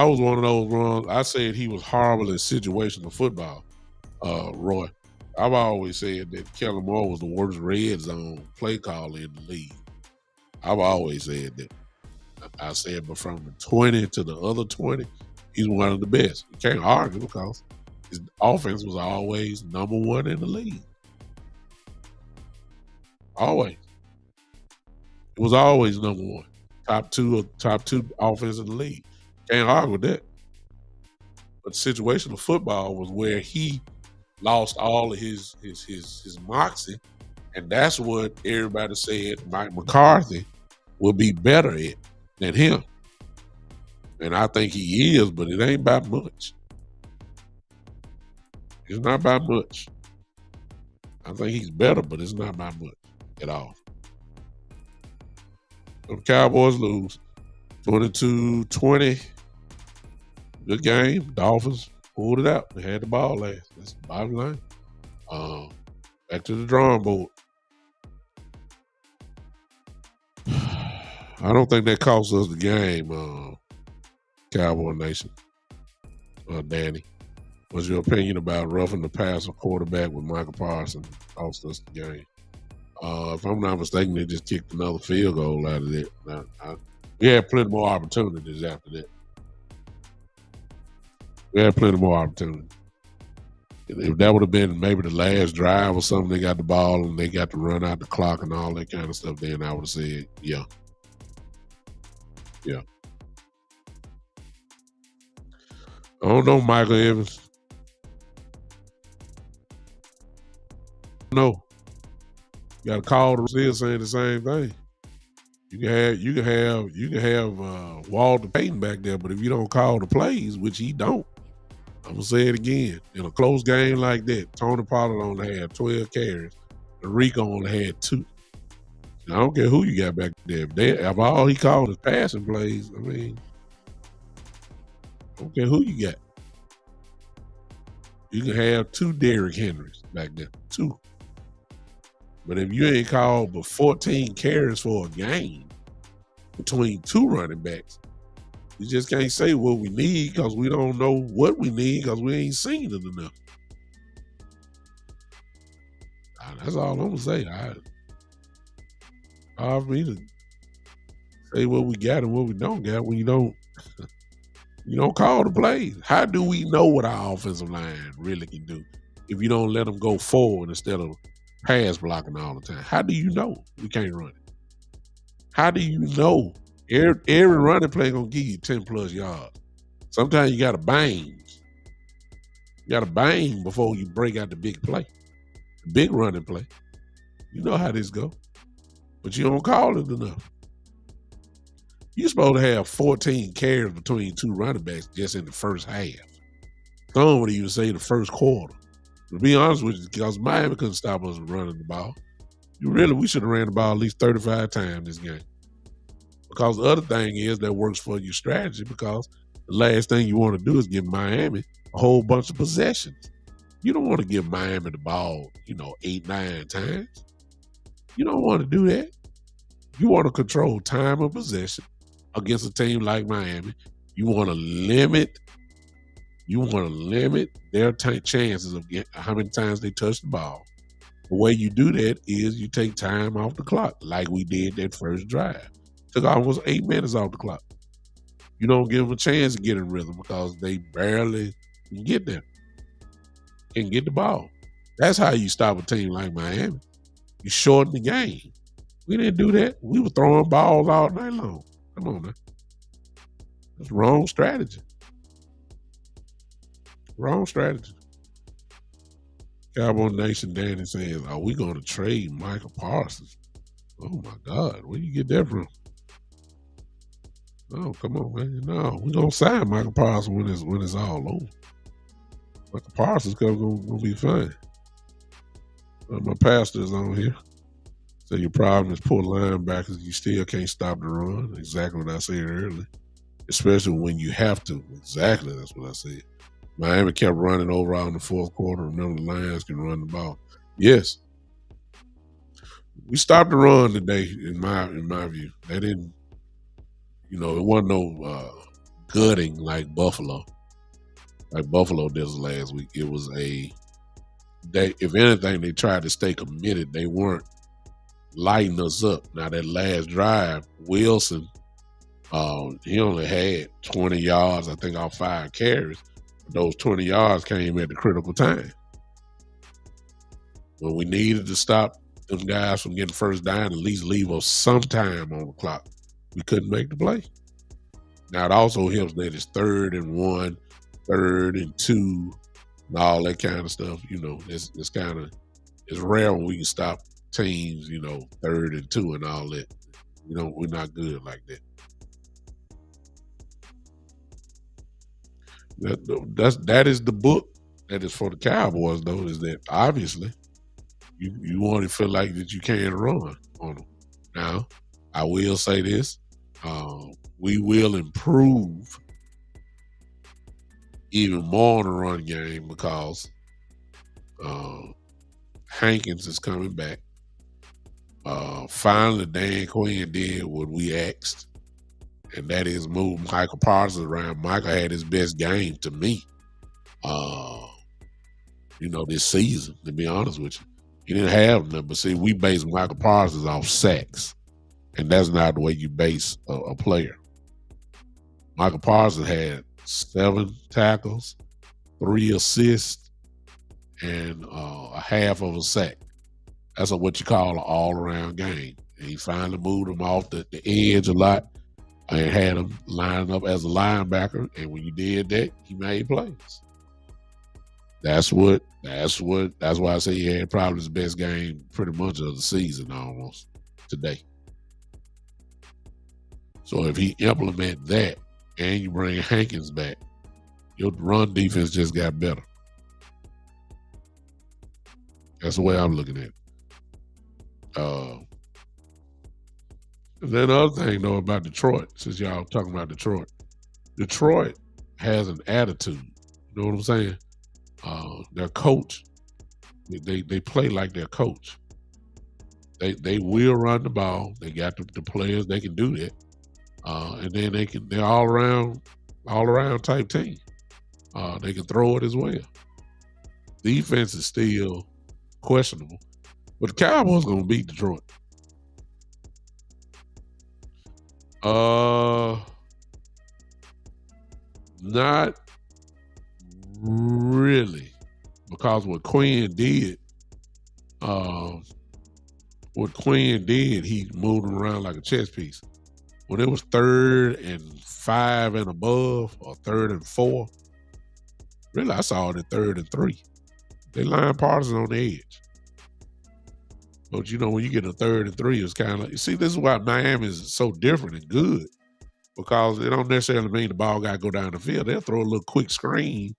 was one of those runs. I said he was horrible at situational football, Roy. I've always said that Kellen Moore was the worst red zone play caller in the league. I've always said that. I said, but from the 20 to the other 20, he's one of the best. You can't argue because his offense was always number 1 in the league. Always. It was always number 1. Top two offense in the league. Can't argue with that. But situational football was where he lost all of his moxie, and that's what everybody said Mike McCarthy would be better at than him. And I think he is, but it ain't by much. It's not by much. I think he's better, but it's not by much at all. The Cowboys lose 22-20. Good game. Dolphins pulled it out. They had the ball last. That's the bottom line. Back to the drawing board. I don't think that cost us the game, Cowboy Nation. Danny, what's your opinion about roughing the passer quarterback with Michael Parsons? Cost us the game. If I'm not mistaken, they just kicked another field goal out of it. We had plenty more opportunities after that. We had plenty more opportunities. If that would have been maybe the last drive or something, they got the ball and they got to run out the clock and all that kind of stuff, then I would have said, yeah. Yeah. I don't know, Michael Evans. No. You got a call to still saying the same thing. You can have Walter Payton back there, but if you don't call the plays, which he don't, I'm gonna say it again. In a close game like that, Tony Pollard only had 12 carries, and Rico only had 2. I don't care who you got back there. If all he called is passing plays, I mean, I don't care who you got. You can have 2 Derrick Henrys back there, 2. But if you ain't called but 14 carries for a game between 2 running backs, you just can't say what we need because we don't know what we need because we ain't seen it enough. That's all I'm gonna say. Hard for me to say what we got and what we don't got when you don't call the plays. How do we know what our offensive line really can do if you don't let them go forward instead of pass blocking all the time? How do you know we can't run it? How do you know every running play gonna give you 10 plus yards? Sometimes you gotta bang. You gotta bang before you break out the big play, the big running play. You know how this go, but you don't call it enough. You're supposed to have 14 carries between 2 running backs just in the first half. Some would even say the first quarter. To be honest with you, because Miami couldn't stop us from running the ball. We should have ran the ball at least 35 times this game. Because the other thing is that works for your strategy because the last thing you want to do is give Miami a whole bunch of possessions. You don't want to give Miami the ball, 8, 9 times. You don't want to do that. You want to control time of possession against a team like Miami. You want to limit their chances of how many times they touch the ball. The way you do that is you take time off the clock, like we did that first drive. Took almost 8 minutes off the clock. You don't give them a chance to get in rhythm because they barely can get there and get the ball. That's how you stop a team like Miami. You shorten the game. We didn't do that. We were throwing balls all night long. Come on, man. That's wrong strategy. Wrong strategy. Cowboy Nation Danny says, are we going to trade Michael Parsons? Oh, my God. Where you get that from? No, come on, man. No, we're going to sign Michael Parsons when it's all over. Michael Parsons going to be fine. My pastor is on here. So your problem is poor linebackers. You still can't stop the run. Exactly what I said earlier. Especially when you have to. Exactly, that's what I said. Miami kept running over out in the fourth quarter. Remember, the Lions can run the ball. Yes. We stopped the run today, in my view. They didn't, it wasn't no gutting like Buffalo. Like Buffalo did last week. It was if anything, they tried to stay committed. They weren't lighting us up. Now, that last drive, Wilson, he only had 20 yards, I think, off 5 carries. Those 20 yards came at the critical time. When we needed to stop them guys from getting first down, at least leave us some time on the clock, we couldn't make the play. Now, it also helps that it's 3rd and 1, 3rd and 2, and all that kind of stuff. It's rare when we can stop teams, 3rd and 2 and all that. We're not good like that. That is the book that is for the Cowboys, though, is that obviously you want to feel like that you can't run on them. Now, I will say this. We will improve even more in the run game because Hankins is coming back. Finally, Dan Quinn did what we asked, and that is move Michael Parsons around. Michael had his best game to me, this season, to be honest with you. He didn't have them, but see, we base Michael Parsons off sacks, and that's not the way you base a player. Michael Parsons had 7 tackles, 3 assists, and a half of a sack. That's what you call an all-around game. And he finally moved him off the edge a lot and had him lining up as a linebacker. And when you did that, he made plays. That's why I say he had probably his best game pretty much of the season almost today. So if he implement that and you bring Hankins back, your run defense just got better. That's the way I'm looking at it. And then the other thing, though, about Detroit, since y'all talking about Detroit has an attitude. You know what I'm saying? Their coach, they play like their coach. They will run the ball. They got the players. They can do that. And then they're all around type team. They can throw it as well. Defense is still questionable. But the Cowboys gonna beat Detroit. Not really, because what Quinn did, he moved them around like a chess piece. When it was 3rd and 5 and above, or 3rd and 4, really I saw it at 3rd and 3. They line partisan on the edge. But you know, when you get a 3rd and 3, it's kind of like, you see, this is why Miami is so different and good, because it don't necessarily mean the ball got to go down the field. They'll throw a little quick screen,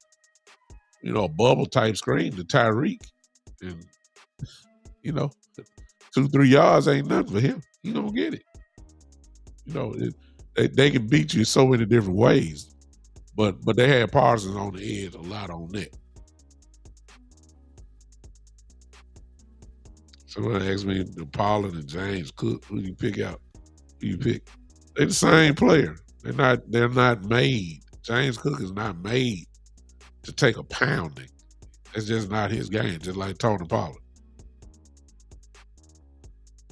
you know, a bubble type screen to Tyreek, and you know, 2-3 yards ain't nothing for him. He gonna get it. You know, they can beat you so many different ways, but they had Parsons on the edge a lot on that. Someone asked me, Pollard and James Cook, who do you pick out? Who you pick? They're the same player. They're not made. James Cook is not made to take a pounding. It's just not his game, just like Tony Pollard.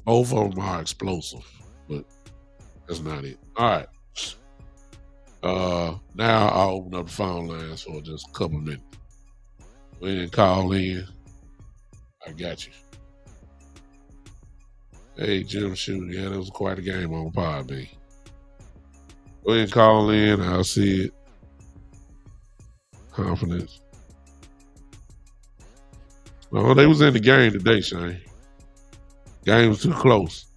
Both of them are explosive, but that's not it. All right. Now I'll open up the phone lines for just a couple minutes. Go ahead and call in. I got you. Hey, Jim Shooter. Yeah, that was quite a game on Podbean. Go ahead and call in. I'll see it. Confidence. Well, they was in the game today, Shane. Game was too close.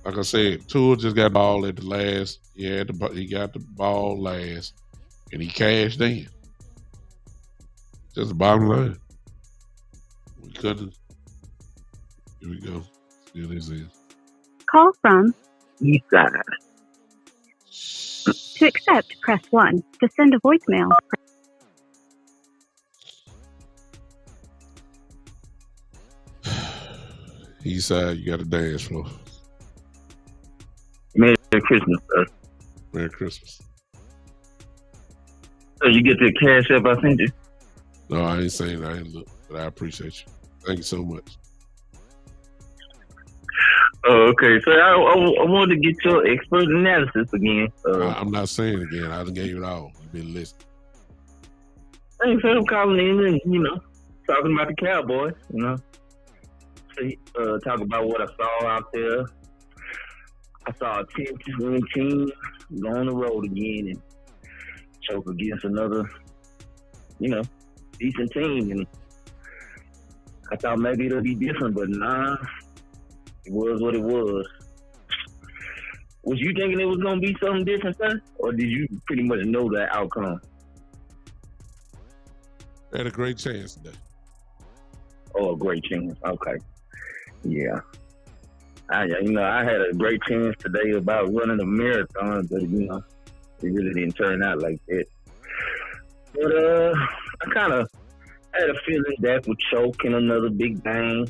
Like I said, Tua just got the ball at the last. He got the ball last, and he cashed in. Just the bottom line. We couldn't. Here we go. Here this is. Call from Eastside. To accept, press 1. To send a voicemail. Eastside, you got a dance floor. Merry Christmas, sir. Merry Christmas. So you get the cash app I sent you? No, I ain't saying I ain't look, but I appreciate you. Thank you so much. Oh, okay. So I wanted to get your expert analysis again. I'm not saying it again. I done gave it all. You've been listening. Hey, so I'm calling in and, talking about the Cowboys, talk about what I saw out there. I saw a 10-win team go on the road again and choke against another, decent team. And I thought maybe it'll be different, but nah, it was what it was. Was you thinking it was going to be something different, sir? Or did you pretty much know that outcome? They had a great chance today. Oh, a great chance. Okay. Yeah. I had a great chance today about running a marathon, but, it really didn't turn out like that. But I kind of had a feeling Dak would choke in another big bang,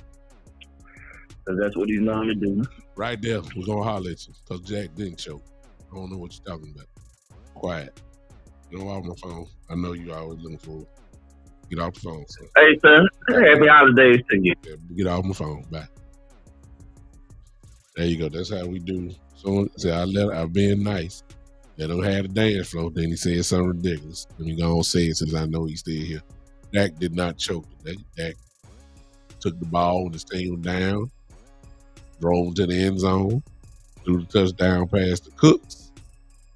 because that's what he's normally do. Right there, we're going to holler at you, because Jack didn't choke. I don't know what you're talking about. Quiet. Get off my phone. I know you always looking for it. Get off the phone, sir. Hey, sir. Happy holidays to you. Get off my phone. Bye. There you go. That's how we do. So I've been nice. Let him have the dance floor. Then he said something ridiculous. Let me go on say it since I know he's still here. Dak did not choke today. Dak took the ball when the thing was down, drove to the end zone, threw the touchdown pass to Cooks,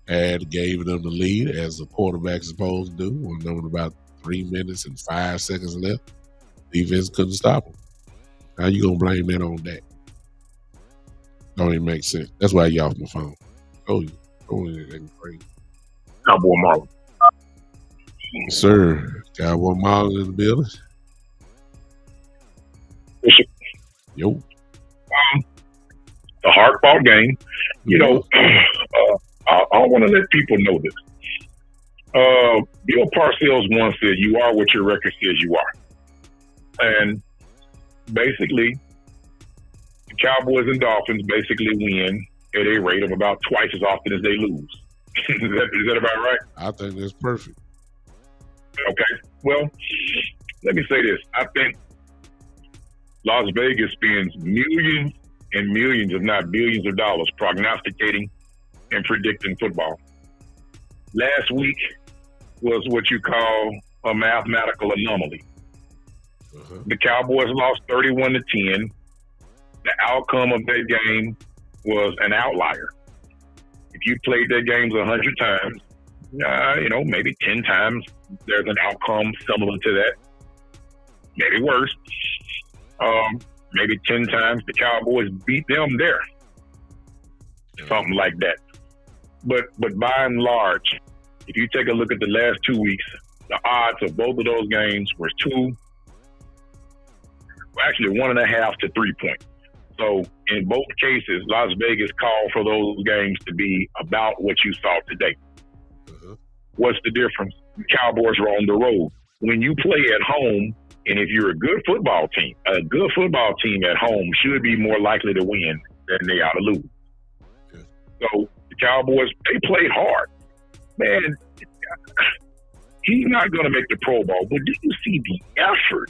gave them the lead as the quarterback is supposed to do. When there was about 3 minutes and 5 seconds left, defense couldn't stop him. How you gonna blame that on Dak? Don't even make sense. That's why you off my phone. Oh, yeah. Oh, yeah, that's great. Cowboy Marlon. Yes, sir. Cowboy Marlon in the building. Bishop. Yo. A hard-fought game. You know, I want to let people know this. Bill Parcells once said, "You are what your record says you are." And basically, the Cowboys and Dolphins basically win at a rate of about twice as often as they lose. Is that about right? I think that's perfect. Okay. Well, let me say this. I think Las Vegas spends millions and millions, if not billions of dollars, prognosticating and predicting football. Last week was what you call a mathematical anomaly. The Cowboys lost 31-10. The outcome of that game was an outlier. If you played that game 100 times, maybe 10 times there's an outcome similar to that. Maybe worse. Maybe 10 times the Cowboys beat them there. Something like that. But by and large, if you take a look at the last 2 weeks, the odds of both of those games were 1.5 to 3 points. So in both cases, Las Vegas called for those games to be about what you saw today. What's the difference? The Cowboys are on the road. When you play at home, and if you're a good football team at home should be more likely to win than they are to lose. So the Cowboys, they played hard. Man, he's not going to make the Pro Bowl, but do you see the effort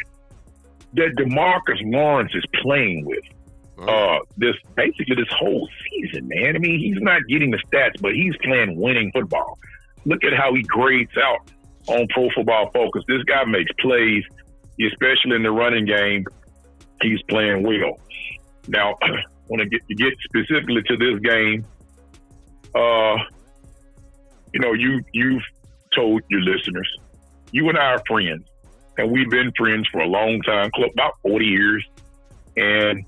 that DeMarcus Lawrence is playing with? This whole season, man. I mean, he's not getting the stats, but he's playing winning football. Look at how he grades out on Pro Football Focus. This guy makes plays, especially in the running game. He's playing well. Now, when I get specifically to this game, you've told your listeners, you and I are friends, and we've been friends for a long time, about 40 years, and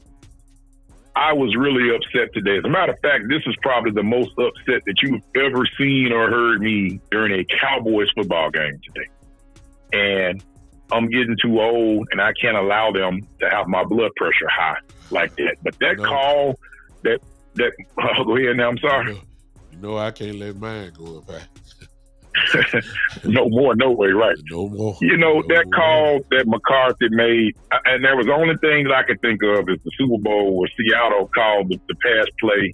I was really upset today. As a matter of fact, this is probably the most upset that you've ever seen or heard me during a Cowboys football game today. And I'm getting too old, and I can't allow them to have my blood pressure high like that. But that call, go ahead now, I'm sorry. You know I can't let mine go up high. No more, no way, right? No more. That call that McCarthy made, and there was the only thing that I could think of is the Super Bowl where Seattle called the pass play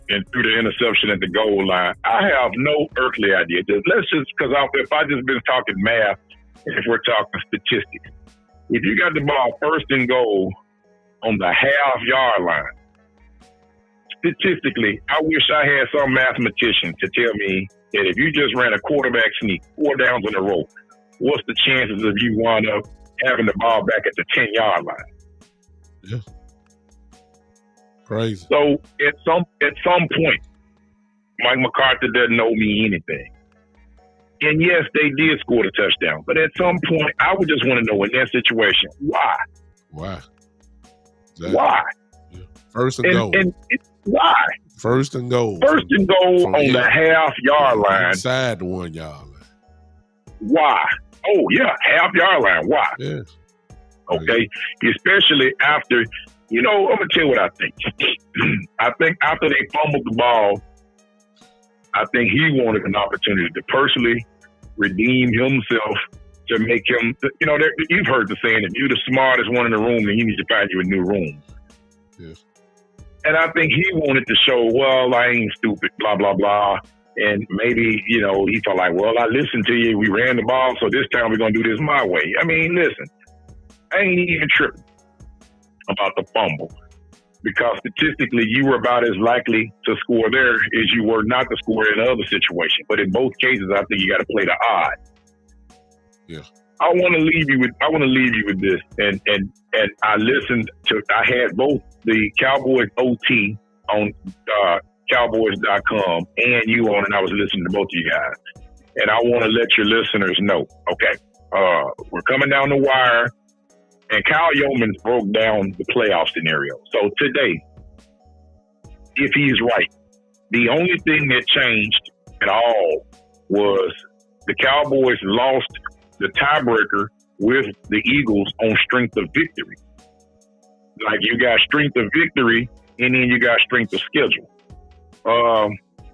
and threw the interception at the goal line. I have no earthly idea. Let's just, because if I just been talking math, and if we're talking statistics, if you got the ball first and goal on the half-yard line, statistically, I wish I had some mathematician to tell me that if you just ran a quarterback sneak 4 downs in a row, what's the chances of you wind up having the ball back at the 10-yard line? Yeah. Crazy. So at some point, Mike McCarthy doesn't owe me anything. And yes, they did score the touchdown. But at some point, I would just want to know in that situation, why? Why? Exactly. Why? Yeah. First and goal. Why? First and goal. First and goal on the half-yard line. Inside the 1 yard line. Why? Oh, yeah, half-yard line. Why? Yeah. Okay? Especially after, I'm going to tell you what I think. I think after they fumbled the ball, I think he wanted an opportunity to personally redeem himself, to make him, you've heard the saying, if you're the smartest one in the room, then you need to find you a new room. Yes. And I think he wanted to show, well, I ain't stupid, blah, blah, blah. And maybe, he felt like, well, I listened to you. We ran the ball, so this time we're going to do this my way. I mean, listen, I ain't even tripping about the fumble, because statistically you were about as likely to score there as you were not to score in the other situation. But in both cases, I think you got to play the odd. Yeah. I want to leave you with this. And I had both the Cowboys OT on Cowboys.com and you on, and I was listening to both of you guys. And I want to let your listeners know, okay, we're coming down the wire, and Kyle Yeomans broke down the playoff scenario. So today, if he's right, The only thing that changed at all was the Cowboys lost the tiebreaker with the Eagles on strength of victory. Like, you got strength of victory, and then you got strength of schedule.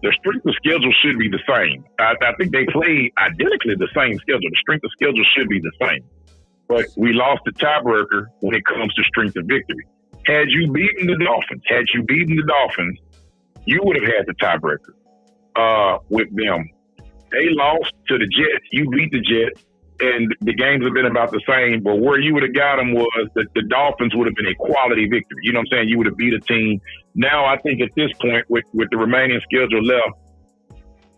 The strength of schedule should be the same. I think they played identically the same schedule. The strength of schedule should be the same. But we lost the tiebreaker when it comes to strength of victory. Had you beaten the Dolphins, you would have had the tiebreaker with them. They lost to the Jets. You beat the Jets, and the games have been about the same. But where you would have got them was that the Dolphins would have been a quality victory. You know what I'm saying? You would have beat a team. Now, I think at this point, with the remaining schedule left,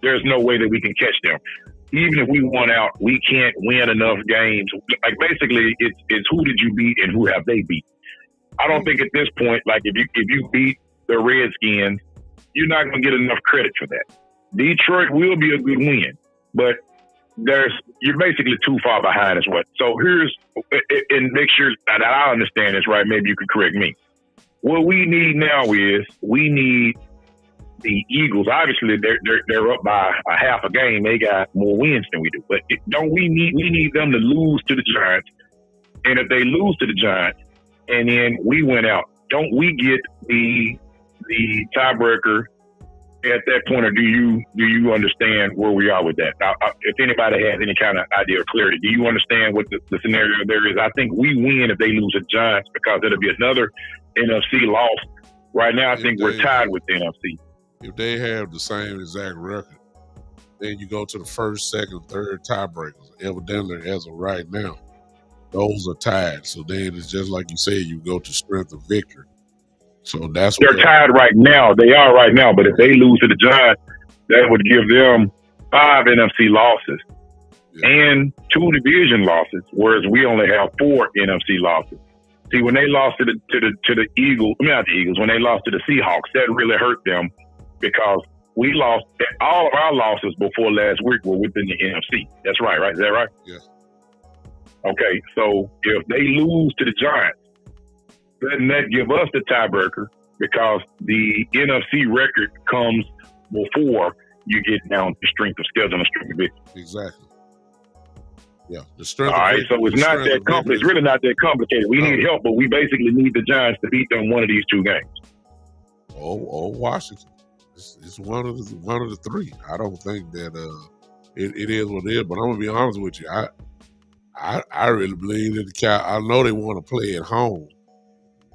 there's no way that we can catch them. Even if we won out, we can't win enough games. Like, basically, it's who did you beat and who have they beat. I don't think at this point, like, if you beat the Redskins, you're not going to get enough credit for that. Detroit will be a good win, but you're basically too far behind as well. So and make sure that I understand this right. Maybe you could correct me. What we need now is we need the Eagles. Obviously, they're up by a half a game. They got more wins than we do. But we need them to lose to the Giants. And if they lose to the Giants and then we win out, don't we get the tiebreaker at that point, or do you understand where we are with that? If anybody has any kind of idea or clarity, do you understand what the scenario there is? I think we win if they lose to Giants because it'll be another NFC loss. Right now, I think we're tied with the NFC. If they have the same exact record, then you go to the first, second, third tiebreakers. Evidently, as of right now, those are tied. So then it's just like you said, you go to strength of victory. So they're tied right now. They are right now. But if they lose to the Giants, that would give them 5 NFC losses and 2 division losses, whereas we only have 4 NFC losses. See, when they lost to the Eagles, not the Eagles, when they lost to the Seahawks, that really hurt them because we lost all of our losses before last week were within the NFC. That's right, right? Is that right? Yeah. Okay, so if they lose to the Giants, doesn't that give us the tiebreaker because the NFC record comes before you get down to strength of schedule and strength of victory? Exactly. Yeah. The strength. All right, so it's not that complicated. It's really not that complicated. We need help, but we basically need the Giants to beat them one of these 2 games. Oh, Washington. It's one of the 3. I don't think that it is what it is. But I'm gonna be honest with you. I really believe that I know they want to play at home.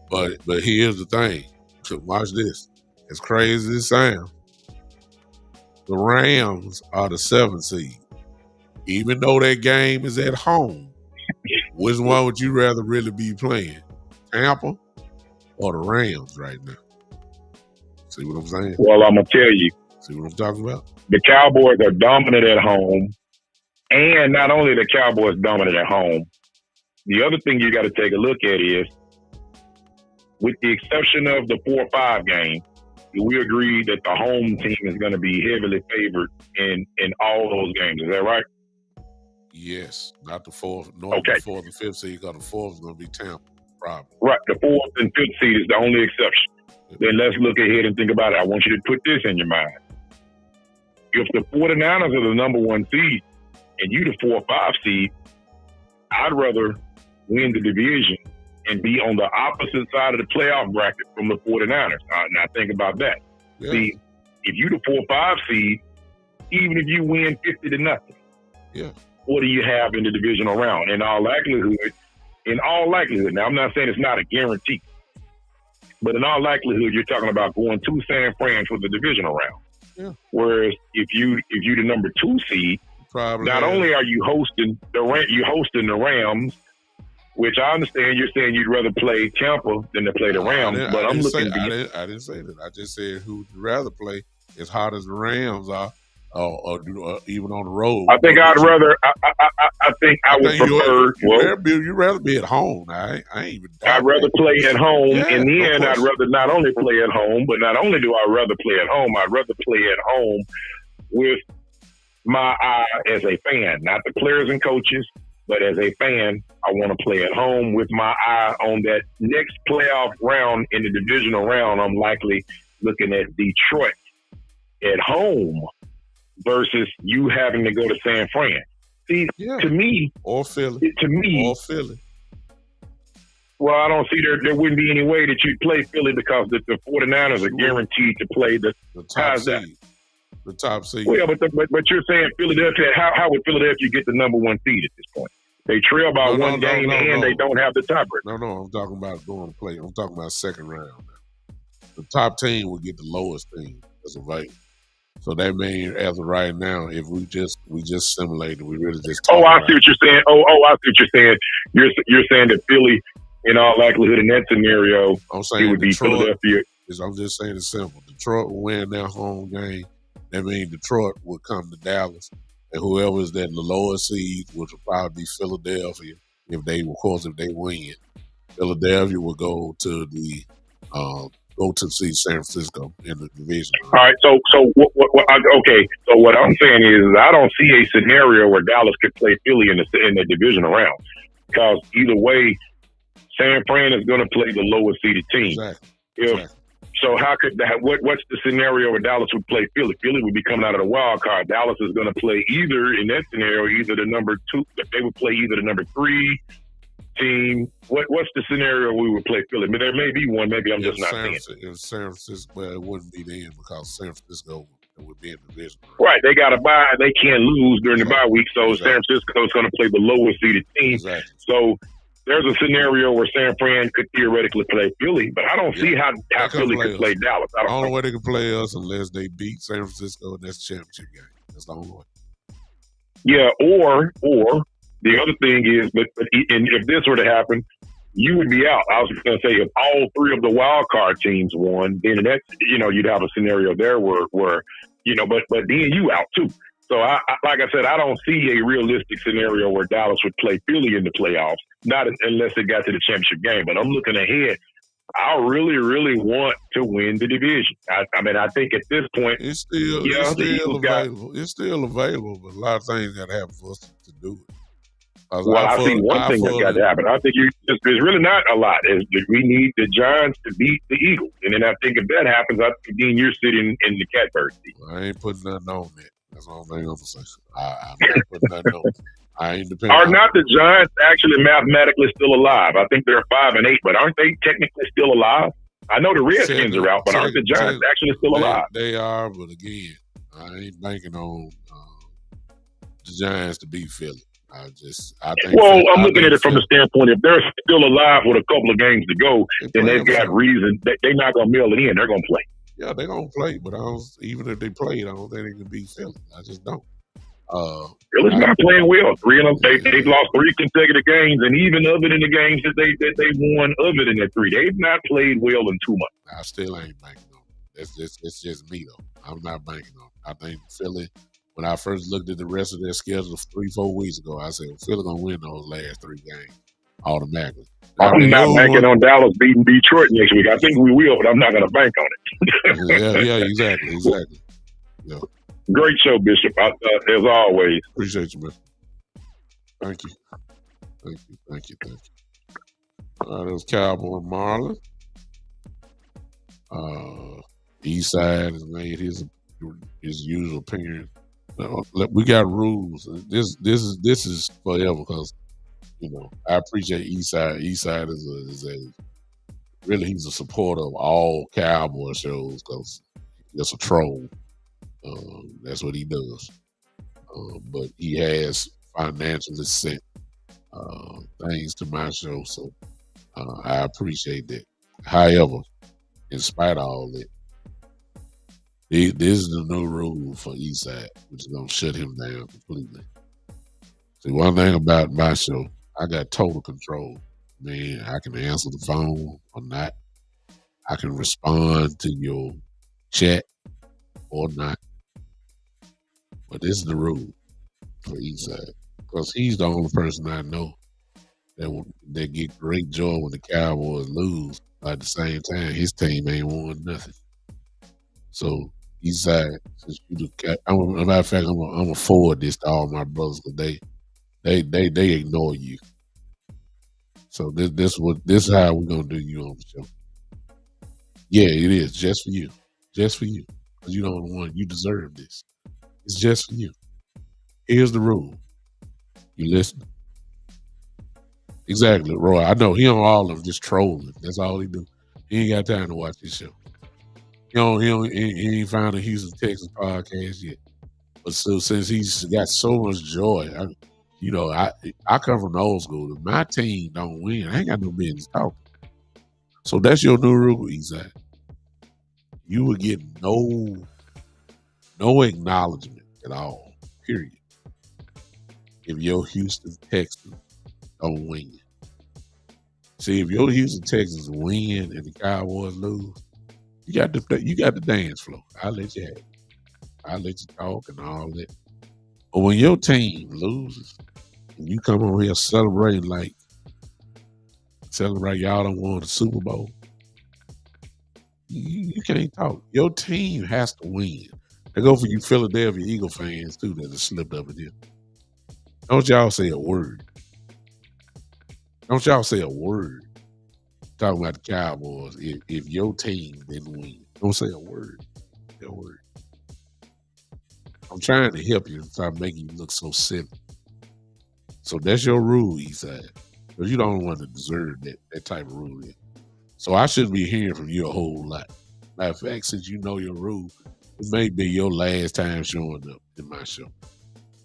But here's the thing. So watch this. As crazy as it sounds, the Rams are the 7th seed. Even though that game is at home, which one would you rather really be playing? Tampa or the Rams right now? See what I'm saying? Well, I'm going to tell you. See what I'm talking about? The Cowboys are dominant at home. And not only the Cowboys dominant at home, the other thing you got to take a look at is, with the exception of the 4-5 game, we agree that the home team is going to be heavily favored in all those games. Is that right? Yes. Not the 4th, the 4th and 5th seed, because the 4th is going to be Tampa, probably. Right. The 4th and 5th seed is the only exception. Yeah. Then let's look ahead and think about it. I want you to put this in your mind. If the 49ers are the number 1 seed and you the 4 or 5 seed, I'd rather win the division and be on the opposite side of the playoff bracket from the 49ers. Now think about that. Yeah. See, if you the 4 or 5 seed, even if you win 50-0, what do you have in the divisional round? In all likelihood, now I'm not saying it's not a guarantee, but in all likelihood, you're talking about going to San Fran for the divisional round. Yeah. Whereas if you the number 2 seed, not only are you hosting the Rams, which I understand you're saying you'd rather play Tampa than to play the Rams, but I'm looking. I didn't say that. I just said who'd rather play as hard as the Rams are, or even on the road. I think I'd rather. I think I would prefer. You'd rather be at home. I ain't even. I'd rather play at home, and then I'd rather not only play at home, but not only do I rather play at home, I'd rather play at home with my eye as a fan, not the players and coaches. But as a fan, I want to play at home with my eye on that next playoff round in the divisional round. I'm likely looking at Detroit at home versus you having to go to San Fran. See, to me, or Philly, well, I don't see there wouldn't be any way that you'd play Philly because the 49ers are guaranteed to play the top seed. The top seed. Well, but you're saying Philadelphia. How would Philadelphia get the number one seed at this point? They trail by one game and they don't have the tiebreaker. No, I'm talking about going to play. I'm talking about second round. The top team will get the lowest team as of right. So that means as of right now, if we just simulated, we really just. I see what you're saying. I see what you're saying. You're saying that Philly, in all likelihood, in that scenario, I'm saying it would Detroit, be Philadelphia. I'm just saying it's simple. Detroit will win their home game. That means Detroit would come to Dallas, and whoever is at the lowest seed, which will probably be Philadelphia, if they win, Philadelphia will go to see San Francisco in the division. All right. So okay. So what I'm saying is, I don't see a scenario where Dallas could play Philly in the divisional round, because either way, San Fran is going to play the lowest seeded team. Exactly. So how could that? What's the scenario where Dallas would play Philly? Philly would be coming out of the wild card. Dallas is going to play either the number 2. They would play either the number 3 team. What's the scenario we would play Philly? I mean, there may be one. Maybe I'm just not seeing it. If San Francisco, well, it wouldn't be then because San Francisco would be in the division. Right. They got to bye. They can't lose during the bye week. So San Francisco is going to play the lowest seeded team. Exactly. So there's a scenario where San Fran could theoretically play Philly, but I don't see how Philly could play Dallas. The only way they can play us unless they beat San Francisco in that championship game. That's the only way. Yeah, or the other thing is, but if this were to happen, you would be out. I was going to say, if all 3 of the wild card teams won, then that's, you'd have a scenario there where but then you out too. So, like I said, I don't see a realistic scenario where Dallas would play Philly in the playoffs, not unless it got to the championship game. But I'm looking ahead. I really, really want to win the division. I mean, I think at this point, it's still available. It's still available, but a lot of things got to happen for us to do it. I see one thing that's got to happen. I think there's really not a lot. We need the Giants to beat the Eagles. And then I think if that happens, I think then you're sitting in the catbird seat. Well, I ain't putting nothing on that. That's the only thing I'm going to say. I'm not putting nothing on that. I ain't depending. Are not the Giants actually mathematically still alive? I think they're 5-8, but aren't they technically still alive? I know the Redskins are out, but aren't the Giants actually still alive? They are, but again, I ain't banking on the Giants to beat Philly. I'm looking at it from the standpoint, if they're still alive with a couple of games to go, then they've got reason. They're not going to mail it in. They're going to play. Yeah, they're going to play, but even if they play, I don't think they can beat Philly. I just don't. Philly's not playing well. 3 of them, they've lost 3 consecutive games, and even other than the games that they won, other than that 3, they've not played well in 2 months. I still ain't banking on it. It's just me though. I'm not banking on it. I think Philly. When I first looked at the rest of their schedule 3-4 weeks ago, I said, Philly gonna win those last 3 games automatically. I'm not banking on Dallas beating Detroit next week. I think we will, but I'm not gonna bank on it. yeah, exactly. Yeah. Great show, Bishop. As always. Appreciate you, man. Thank you. All right, that was Cowboy Marlon. Eastside has made his usual appearance. We got rules. This is forever because I appreciate Eastside. Eastside he's a supporter of all Cowboy shows because he's a troll. That's what he does. But he has financially sent things to my show, so I appreciate that. However, in spite of all that, this is the new rule for Eastside, which is going to shut him down completely. See, one thing about my show, I got total control. Man, I can answer the phone or not. I can respond to your chat or not. But this is the rule for Eastside. Because he's the only person I know that get great joy when the Cowboys lose. But at the same time, his team ain't won nothing. So Eastside, since matter of fact, I'm gonna forward this to all my brothers because they ignore you. So this is how we're gonna do you on the show. Yeah, it is just for you, because you don't want. You deserve this. It's just for you. Here's the rule. You listen. Exactly, Roy. I know he on all of them just trolling. That's all he do. He ain't got time to watch this show. He ain't found a Houston, Texas podcast yet. But so since he's got so much joy, I come from the old school. If my team don't win, I ain't got no business talking. So that's your new rule, Eastside. You will get no acknowledgement at all, period, if your Houston Texans don't win. See, if your Houston Texans win and the Cowboys lose, you got the dance floor. I'll let you have it. I'll let you talk and all that. But when your team loses and you come over here celebrate y'all done won the Super Bowl, you can't talk. Your team has to win. They go for you Philadelphia Eagle fans too that have slipped up in here. Don't y'all say a word. Don't y'all say a word talking about the Cowboys if your team didn't win. Don't say a word. Say a word. I'm trying to help you and stop making you look so silly. So that's your rule, Eastside. Because you don't want to deserve that type of rule here. So I shouldn't be hearing from you a whole lot. Matter of fact, since you know your rule, it may be your last time showing up in my show.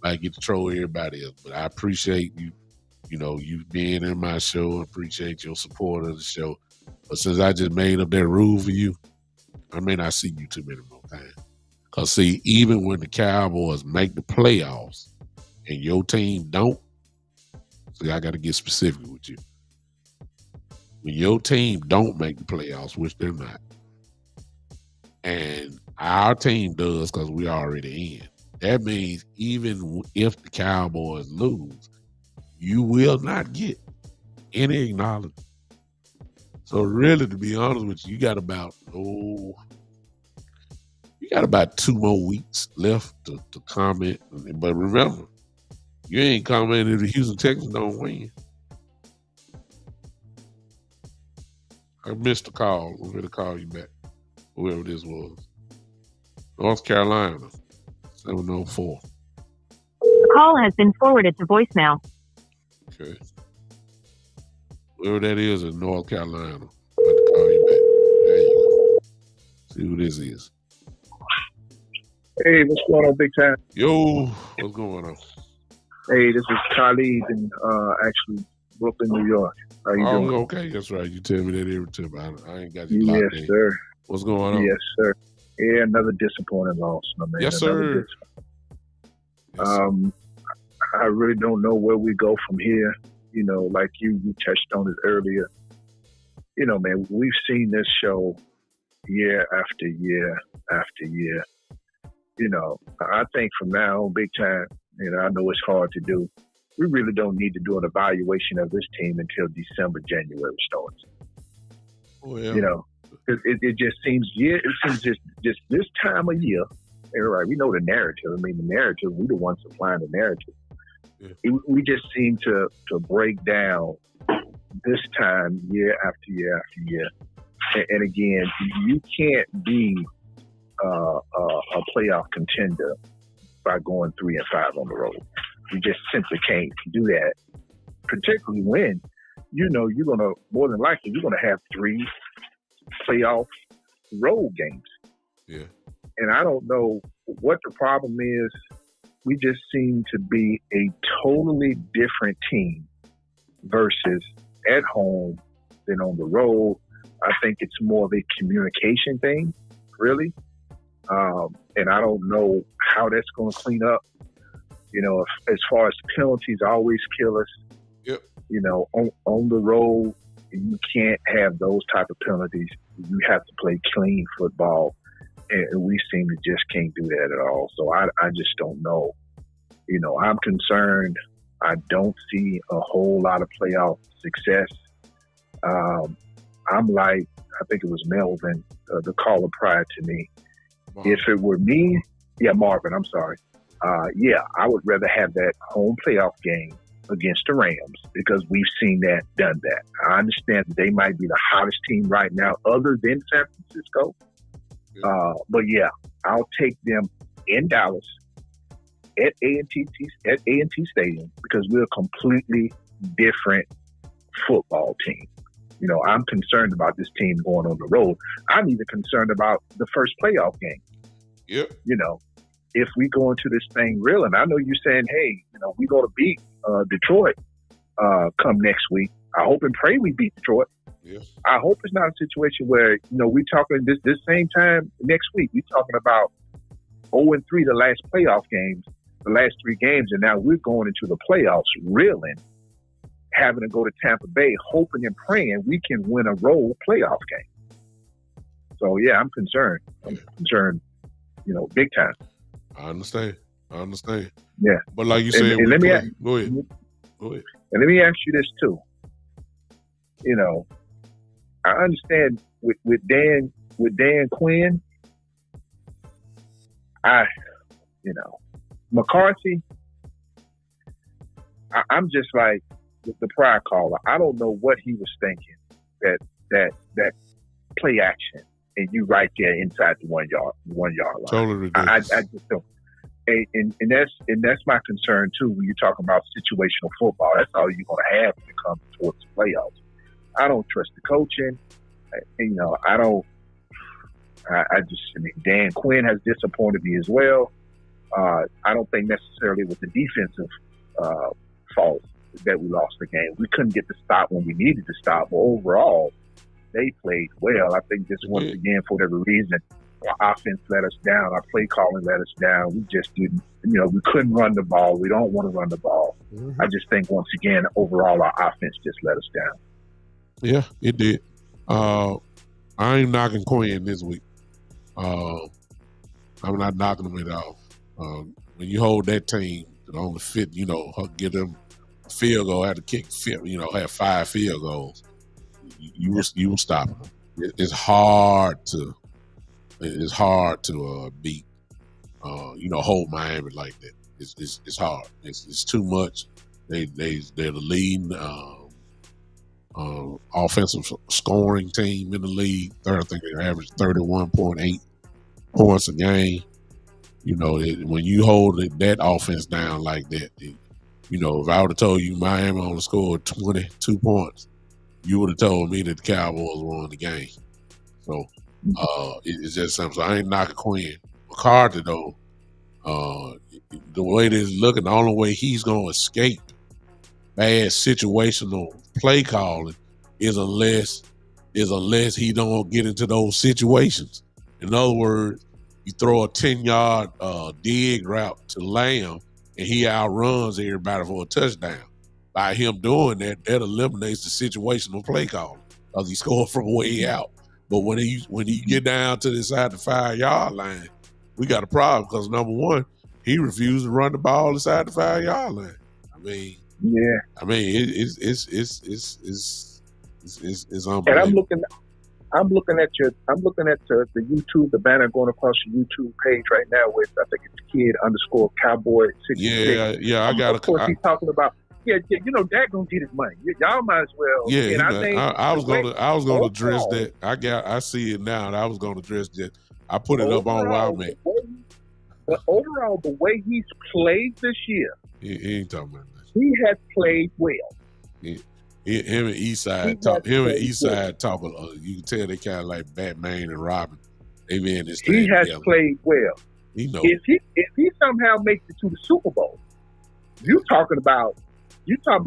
I get to troll everybody else, but I appreciate you. You being in my show. I appreciate your support of the show. But since I just made up that rule for you, I may not see you too many more times. Because, see, even when the Cowboys make the playoffs and your team don't, see, I got to get specific with you. When your team don't make the playoffs, which they're not, and our team does because we already in, that means even if the Cowboys lose, you will not get any acknowledgement. So really, to be honest with you, you got about 2 more weeks left to comment. But remember, you ain't commenting if the Houston Texans don't win. I missed the call. I'm going to call you back, whoever this was. North Carolina, 704. The call has been forwarded to voicemail. Okay. Whoever that is in North Carolina, I'm about to call you back. There you go. See who this is. Hey, what's going on, Big Time? Yo, what's going on? Hey, this is Khalid in actually Brooklyn, New York. How you doing? Okay, that's right. You tell me that every time. I ain't got you locked in. Yes, sir. What's going on? Yes, sir. Yeah, another disappointing loss, my man. Yes, sir. Yes, sir. I really don't know where we go from here. Like you touched on it earlier. Man, we've seen this show year after year after year. I think from now on, Big Time, I know it's hard to do. We really don't need to do an evaluation of this team until December, January starts. Well, it just seems just this time of year. Right, we know the narrative. The narrative, we the ones supplying the narrative. Yeah. We just seem to break down this time year after year after year. And again, you can't be a playoff contender by going 3-5 on the road. You just simply can't do that, particularly when you're gonna more than likely you're gonna have 3 playoff road games. Yeah. And I don't know what the problem is. We just seem to be a totally different team versus at home than on the road. I think it's more of a communication thing, really. And I don't know how that's going to clean up. As far as penalties always kill us. Yep. On the road, you can't have those type of penalties. You have to play clean football. And we seem to just can't do that at all. So I just don't know. I'm concerned. I don't see a whole lot of playoff success. I'm like, I think it was Melvin, the caller prior to me. Marvin. If it were me, Marvin, I'm sorry. I would rather have that home playoff game against the Rams because we've seen that, done that. I understand that they might be the hottest team right now other than San Francisco. But I'll take them in Dallas at A&T Stadium because we're a completely different football team. You know, I'm concerned about this team going on the road. I'm even concerned about the first playoff game. Yep. You know, if we go into this thing real, and I know you're saying, hey, you know, we're going to beat Detroit come next week. I hope and pray we beat Detroit. Yes. I hope it's not a situation where, you know, we're talking this same time next week, we're talking about 0-3 the last playoff games, the last 3 games, and now we're going into the playoffs reeling, having to go to Tampa Bay, hoping and praying we can win a road playoff game. So, yeah, I'm concerned. I'm concerned, you know, big time. I understand. Yeah. But like you said, go ahead. Go ahead. And let me ask you this, too. You know, I understand with Dan Quinn, McCarthy, I'm just like the prior caller. I don't know what he was thinking that play action and you right there inside the 1 yard line. Totally ridiculous. I just don't. And that's my concern too when you talk about situational football. That's all you're going to have when it comes towards the playoffs. I don't trust the coaching. You know, I don't. I mean, Dan Quinn has disappointed me as well. I don't think necessarily with the defensive fault that we lost the game. We couldn't get the stop when we needed to stop. But overall, they played well. I think just once again, for whatever reason, our offense let us down. Our play calling let us down. We just didn't, you know, we couldn't run the ball. We don't want to run the ball. Mm-hmm. I just think once again, overall, our offense just let us down. Yeah, it did. I ain't knocking Quinn this week. I'm not knocking them at all. When you hold that team to only fit, you know, get them a field goal, have to kick, you know, have 5 field goals, you will stop them. It's hard to beat, you know, hold Miami like that. It's hard. It's too much. They're the leading offensive scoring team in the league. I think they average 31.8 points a game. You know, when you hold that offense down like that, you know, if I would have told you Miami only scored 22 points, you would have told me that the Cowboys won the game. So it's just something. So I ain't knocking Quinn. McCarthy, though, the way this is looking, the only way he's going to escape bad situational play calling is unless he don't get into those situations. In other words, you throw a 10-yard dig route to Lamb and he outruns everybody for a touchdown. By him doing that eliminates the situational play calling because he scored from way out. But when he get down to the side the 5-yard line, we got a problem because number one, he refused to run the ball inside the 5-yard line. I mean, yeah. I mean, it's unbelievable. And I'm looking at the YouTube, the banner going across your YouTube page right now with I think it's kid_Cowboy66. Yeah. I got. Of course, he's talking about. Yeah, you know, Dak gonna get his money. Y'all might as well. Yeah, I was gonna address that. I see it now, and I was gonna address that. I put it up on Wildman. But overall, the way he's played this year, he ain't talking about that. He has played well. Him and Eastside talk. You can tell they kind of like Batman and Robin. They be in this. He has played well. He knows. If he somehow makes it to the Super Bowl, you talking about 60+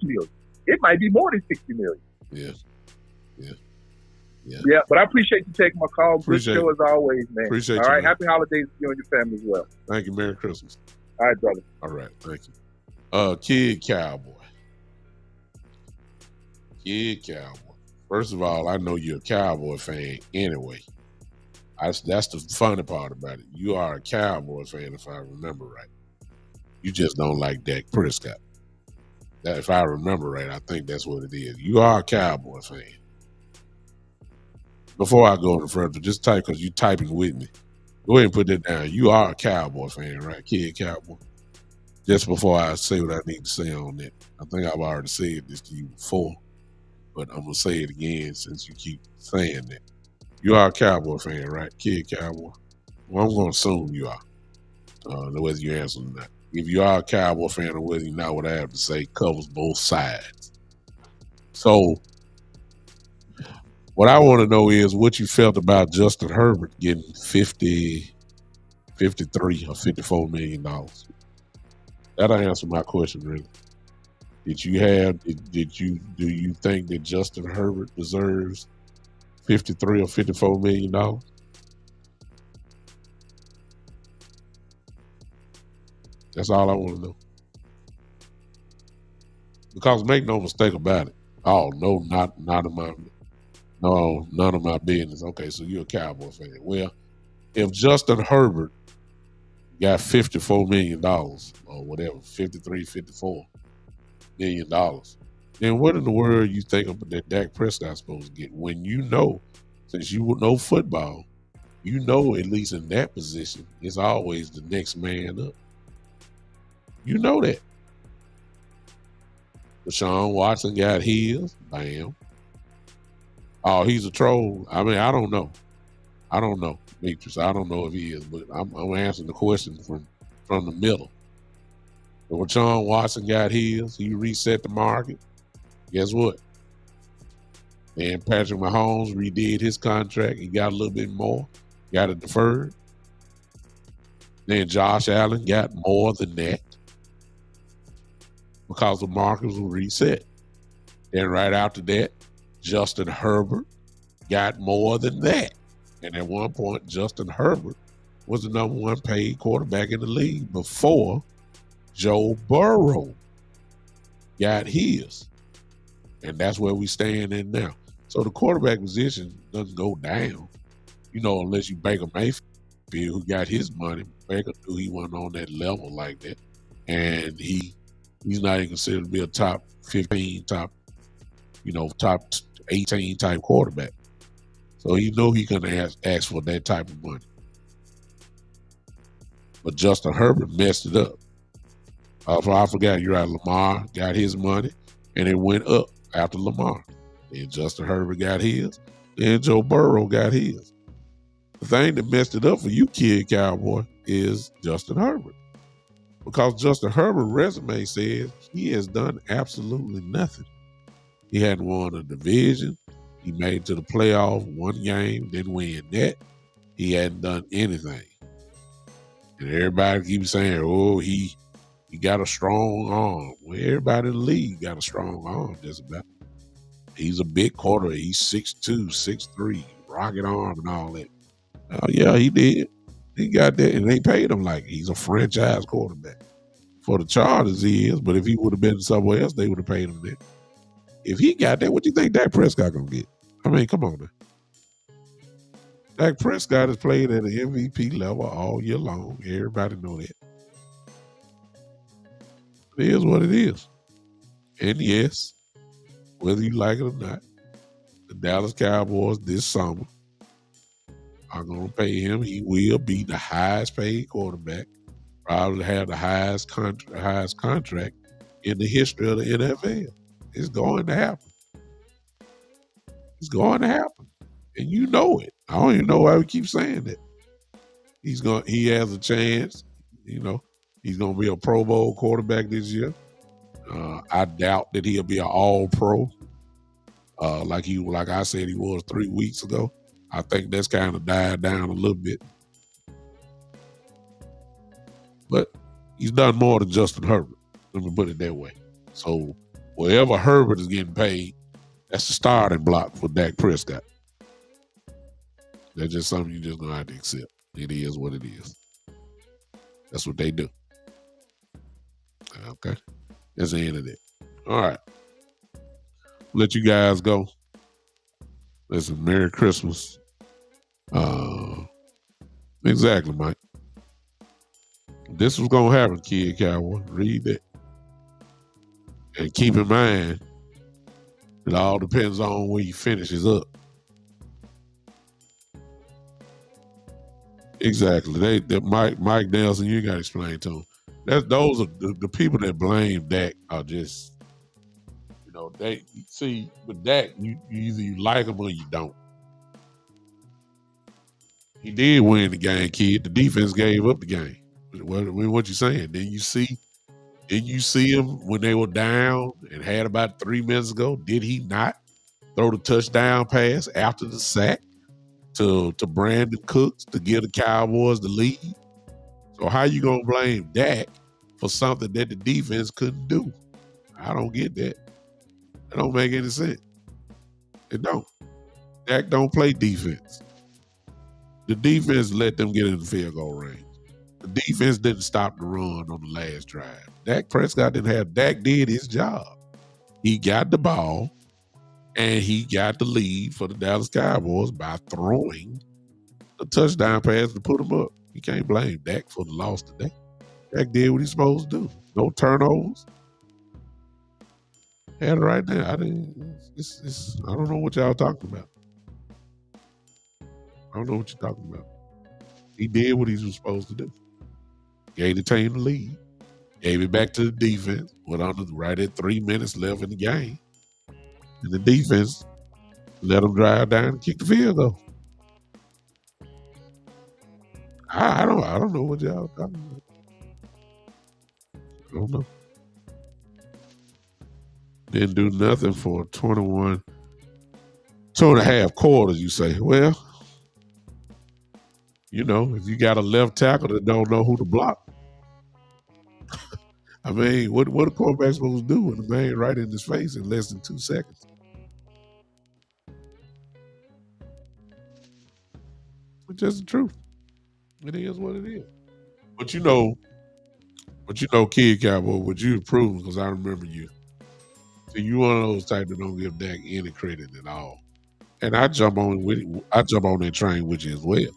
million. It might be more than 60 million. Yeah. But I appreciate you taking my call. Good show as always, man. Appreciate all you. All right, man. Happy holidays to you and your family as well. Thank you. Merry Christmas. All right, brother. All right, thank you. Kid Cowboy. First of all, I know you're a Cowboy fan anyway. That's the funny part about it. You are a Cowboy fan, if I remember right. You just don't like Dak Prescott. That, if I remember right, I think that's what it is. You are a Cowboy fan. Before I go any further, just type because you're typing with me. Go ahead and put that down. You are a Cowboy fan, right? Kid Cowboy. Just before I say what I need to say on that. I think I've already said this to you before, but I'm going to say it again since you keep saying that. You are a Cowboy fan, right? Kid Cowboy. Well, I'm going to assume you are. Whether you answer or not. If you are a Cowboy fan or whether you're not, what I have to say covers both sides. So, what I want to know is what you felt about Justin Herbert getting 53 or $54 million. That'll answer my question, really. Do you think that Justin Herbert deserves 53 or $54 million? That's all I want to know. Because make no mistake about it. Oh, no, none of my business. Okay, so you're a Cowboy fan. Well, if Justin Herbert got $54 million or whatever, 53, $54 million, then what in the world you think that Dak Prescott's supposed to get when you know, since you know football, you know at least in that position, it's always the next man up. You know that. Deshaun Watson got his. Bam. Oh, he's a troll. I mean, I don't know. Demetrius. I don't know if he is, but I'm answering the question from the middle. But when Deshaun Watson got his, he reset the market. Guess what? And Patrick Mahomes redid his contract. He got a little bit more. Got it deferred. Then Josh Allen got more than that because the market was reset. Then right after that, Justin Herbert got more than that. And at one point, Justin Herbert was the number one paid quarterback in the league before Joe Burrow got his. And that's where we stand in now. So the quarterback position doesn't go down, unless you Baker Mayfield, who got his money. Baker knew he wasn't on that level like that. And he's not even considered to be a top 15, top 18 type quarterback. So he knew he couldn't ask for that type of money. But Justin Herbert messed it up. I forgot, you're right, Lamar got his money, and it went up after Lamar. Then Justin Herbert got his, then Joe Burrow got his. The thing that messed it up for you, Kid Cowboy, is Justin Herbert. Because Justin Herbert's resume says he has done absolutely nothing. He hadn't won a division. He made it to the playoff, one game, didn't win that. He hadn't done anything. And everybody keeps saying, oh, he got a strong arm. Well, everybody in the league got a strong arm, just about. He's a big quarterback. He's 6'2", 6'3", rocket arm and all that. Oh, yeah, he did. He got that, and they paid him like he's a franchise quarterback. For the Chargers, he is, but if he would have been somewhere else, they would have paid him that. If he got that, what do you think Dak Prescott going to get? I mean, come on now. Dak Prescott has played at an MVP level all year long. Everybody know that. It is what it is. And yes, whether you like it or not, the Dallas Cowboys this summer are going to pay him. He will be the highest paid quarterback, probably have the highest contract in the history of the NFL. It's going to happen. It's going to happen. And you know it. I don't even know why we keep saying that. He has a chance, he's going to be a Pro Bowl quarterback this year. I doubt that he'll be an all-pro like I said he was 3 weeks ago. I think that's kind of died down a little bit. But he's done more than Justin Herbert. Let me put it that way. So wherever Herbert is getting paid, that's the starting block for Dak Prescott. That's just something you're just going to have to accept. It is what it is. That's what they do. Okay. That's the end of it. All right. Let you guys go. Listen, Merry Christmas. Exactly, Mike. This was going to happen, Kid Cowboy. Read that. And keep in mind, it all depends on where you finishes up. Exactly. Mike Nelson, you got to explain to him. Those are the people that blame Dak are just, they see with Dak, you either you like him or you don't. He did win the game, kid. The defense gave up the game. What you saying? Didn't you see him when they were down and had about 3 minutes ago? Did he not throw the touchdown pass after the sack to Brandon Cooks to give the Cowboys the lead? So how you gonna blame Dak for something that the defense couldn't do? I don't get that. It don't make any sense. It don't. Dak don't play defense. The defense let them get in the field goal range. The defense didn't stop the run on the last drive. Dak Prescott didn't have. Dak did his job. He got the ball, and he got the lead for the Dallas Cowboys by throwing the touchdown pass to put them up. You can't blame Dak for the loss today. Dak did what he's supposed to do. No turnovers. Had it right there. I don't know what y'all talking about. I don't know what you're talking about. He did what he was supposed to do. Gave the team the lead. Gave it back to the defense. Went on right at 3 minutes left in the game. And the defense let them drive down and kick the field goal. I don't know what y'all talking about. I don't know. Didn't do nothing for 21, 2.5 quarters, you say. Well, you know, if you got a left tackle that don't know who to block, I mean, what a quarterback supposed to do when the man right in his face in less than 2 seconds? It's just the truth. It is what it is. But you know, Kid Cowboy, what you've proven, because I remember you. See, you one of those type that don't give Dak any credit at all. And I jump on that train with you as well.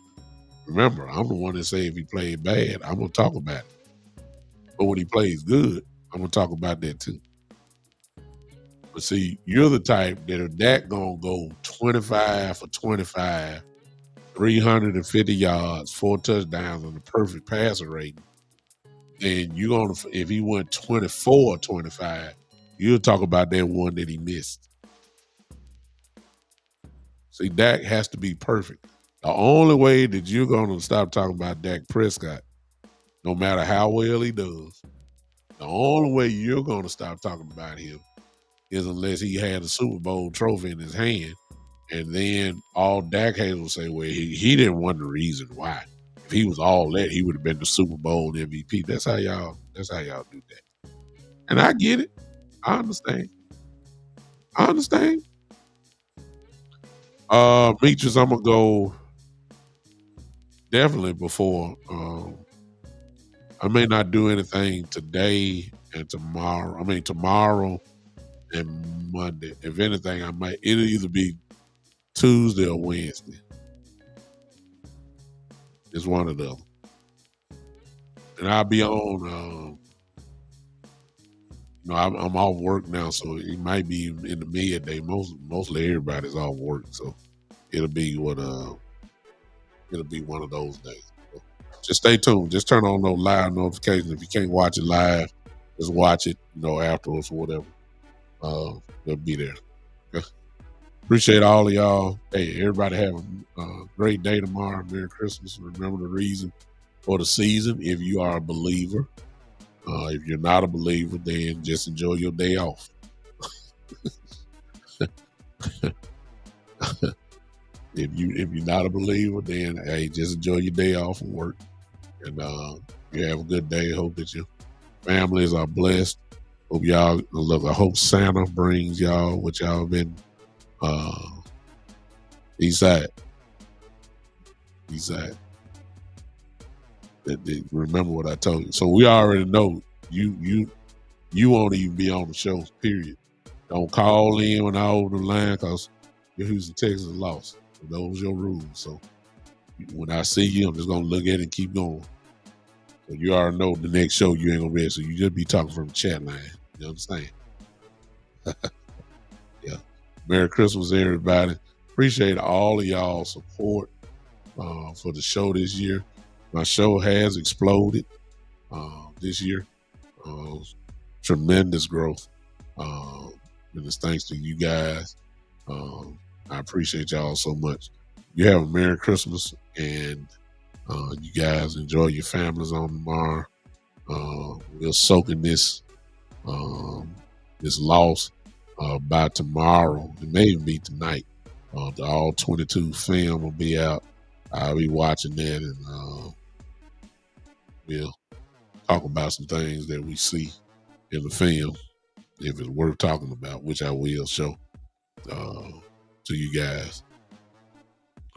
Remember, I'm the one that say if he played bad, I'm gonna talk about it. But when he plays good, I'm gonna talk about that too. But see, you're the type that if Dak gonna go 25 for 25, 350 yards, 4 touchdowns, and a perfect passer rating, then you're gonna, if he went 24 or 25, you'll talk about that one that he missed. See, Dak has to be perfect. The only way that you're going to stop talking about Dak Prescott, no matter how well he does, the only way you're going to stop talking about him is unless he had a Super Bowl trophy in his hand, and then all Dak has will say, well, he didn't want the reason why. If he was all that, he would have been the Super Bowl MVP. That's how y'all do that. And I get it. I understand. Meaches, I'm gonna go definitely before. I may not do anything today and tomorrow. I mean tomorrow and Monday. If anything, it'll either be Tuesday or Wednesday. It's one of them. And I'll be on I'm off work now, so it might be in the midday. Mostly everybody's off work, so it'll be one of those days. So just stay tuned. Just turn on those live notifications. If you can't watch it live, just watch it, afterwards or whatever. They'll be there. Okay? Appreciate all of y'all. Hey, everybody have a great day tomorrow. Merry Christmas. Remember the reason for the season if you are a believer. If you're not a believer, then just enjoy your day off. If you're not a believer, then hey, just enjoy your day off from work, and you have a good day. Hope that your families are blessed. Hope y'all look. I hope Santa brings y'all what y'all been. East side. Remember what I told you. So we already know you won't even be on the show, period. Don't call in when I over the line because your Houston Texans lost. So those are your rules. So when I see you, I'm just going to look at it and keep going. So you already know the next show you ain't going to be. So you just be talking from the chat line. You understand? Yeah. Merry Christmas, everybody. Appreciate all of y'all support for the show this year. My show has exploded this year. Tremendous growth. And it's thanks to you guys. I appreciate y'all so much. you have a Merry Christmas, and you guys enjoy your families on tomorrow. We'll soak in this loss by tomorrow. It may even be tonight. The all 22 film will be out. I'll be watching that, and we'll talk about some things that we see in the film, if it's worth talking about, which I will show to you guys.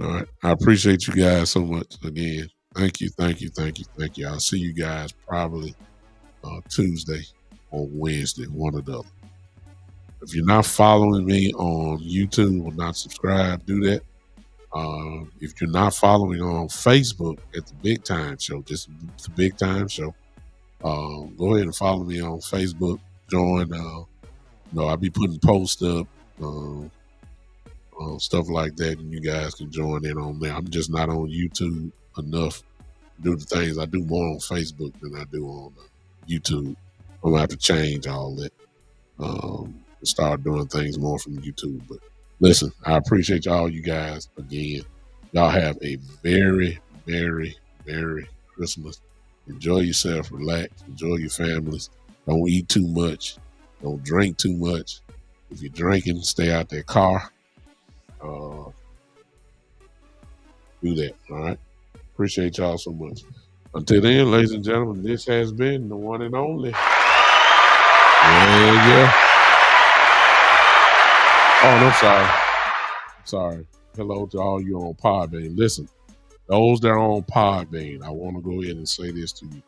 All right. I appreciate you guys so much again. Thank you. I'll see you guys probably Tuesday or Wednesday, one or the other. If you're not following me on YouTube or not subscribed, do that. If you're not following on Facebook at the Big Time Show, just the Big Time Show, go ahead and follow me on Facebook. Join. I'll be putting posts up, stuff like that, and you guys can join in on there. I'm just not on YouTube enough to do the things I do more on Facebook than I do on YouTube. I'm gonna have to change all that. Start doing things more from YouTube. But listen, I appreciate all you guys again. Y'all have a very, very, Merry Christmas. Enjoy yourself, relax, enjoy your families. Don't eat too much. Don't drink too much. If you're drinking, stay out that car. Do that, all right? Appreciate y'all so much. Until then, ladies and gentlemen, this has been the one and only. Yeah. Oh, no, sorry. Hello to all you on Podbean. Listen, those that are on Podbean, I want to go ahead and say this to you.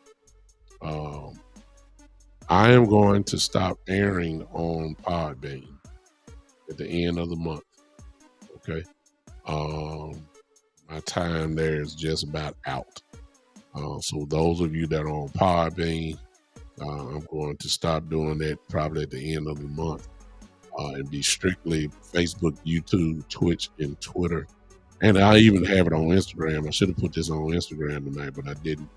I am going to stop airing on Podbean at the end of the month. Okay. My time there is just about out. So those of you that are on Podbean, I'm going to stop doing that probably at the end of the month. And be strictly Facebook, YouTube, Twitch, and Twitter. And I even have it on Instagram. I should have put this on Instagram tonight, but I didn't.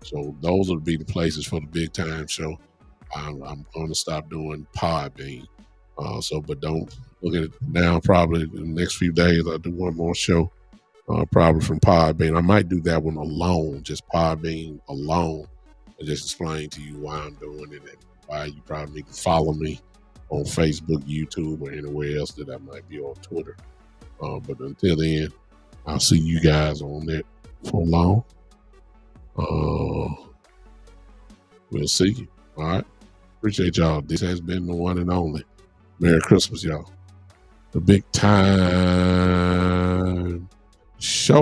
So those will be the places for the Big Time Show. I'm going to stop doing Podbean. But don't look at it now. Probably in the next few days, I'll do one more show, probably from Podbean. I might do that one alone, just Podbean alone, and just explain to you why I'm doing it and why you probably need to follow me on Facebook, YouTube, or anywhere else that I might be on Twitter. But until then, I'll see you guys on that for long. We'll see you. All right. Appreciate y'all. This has been the one and only. Merry Christmas, y'all. The Big Time Show.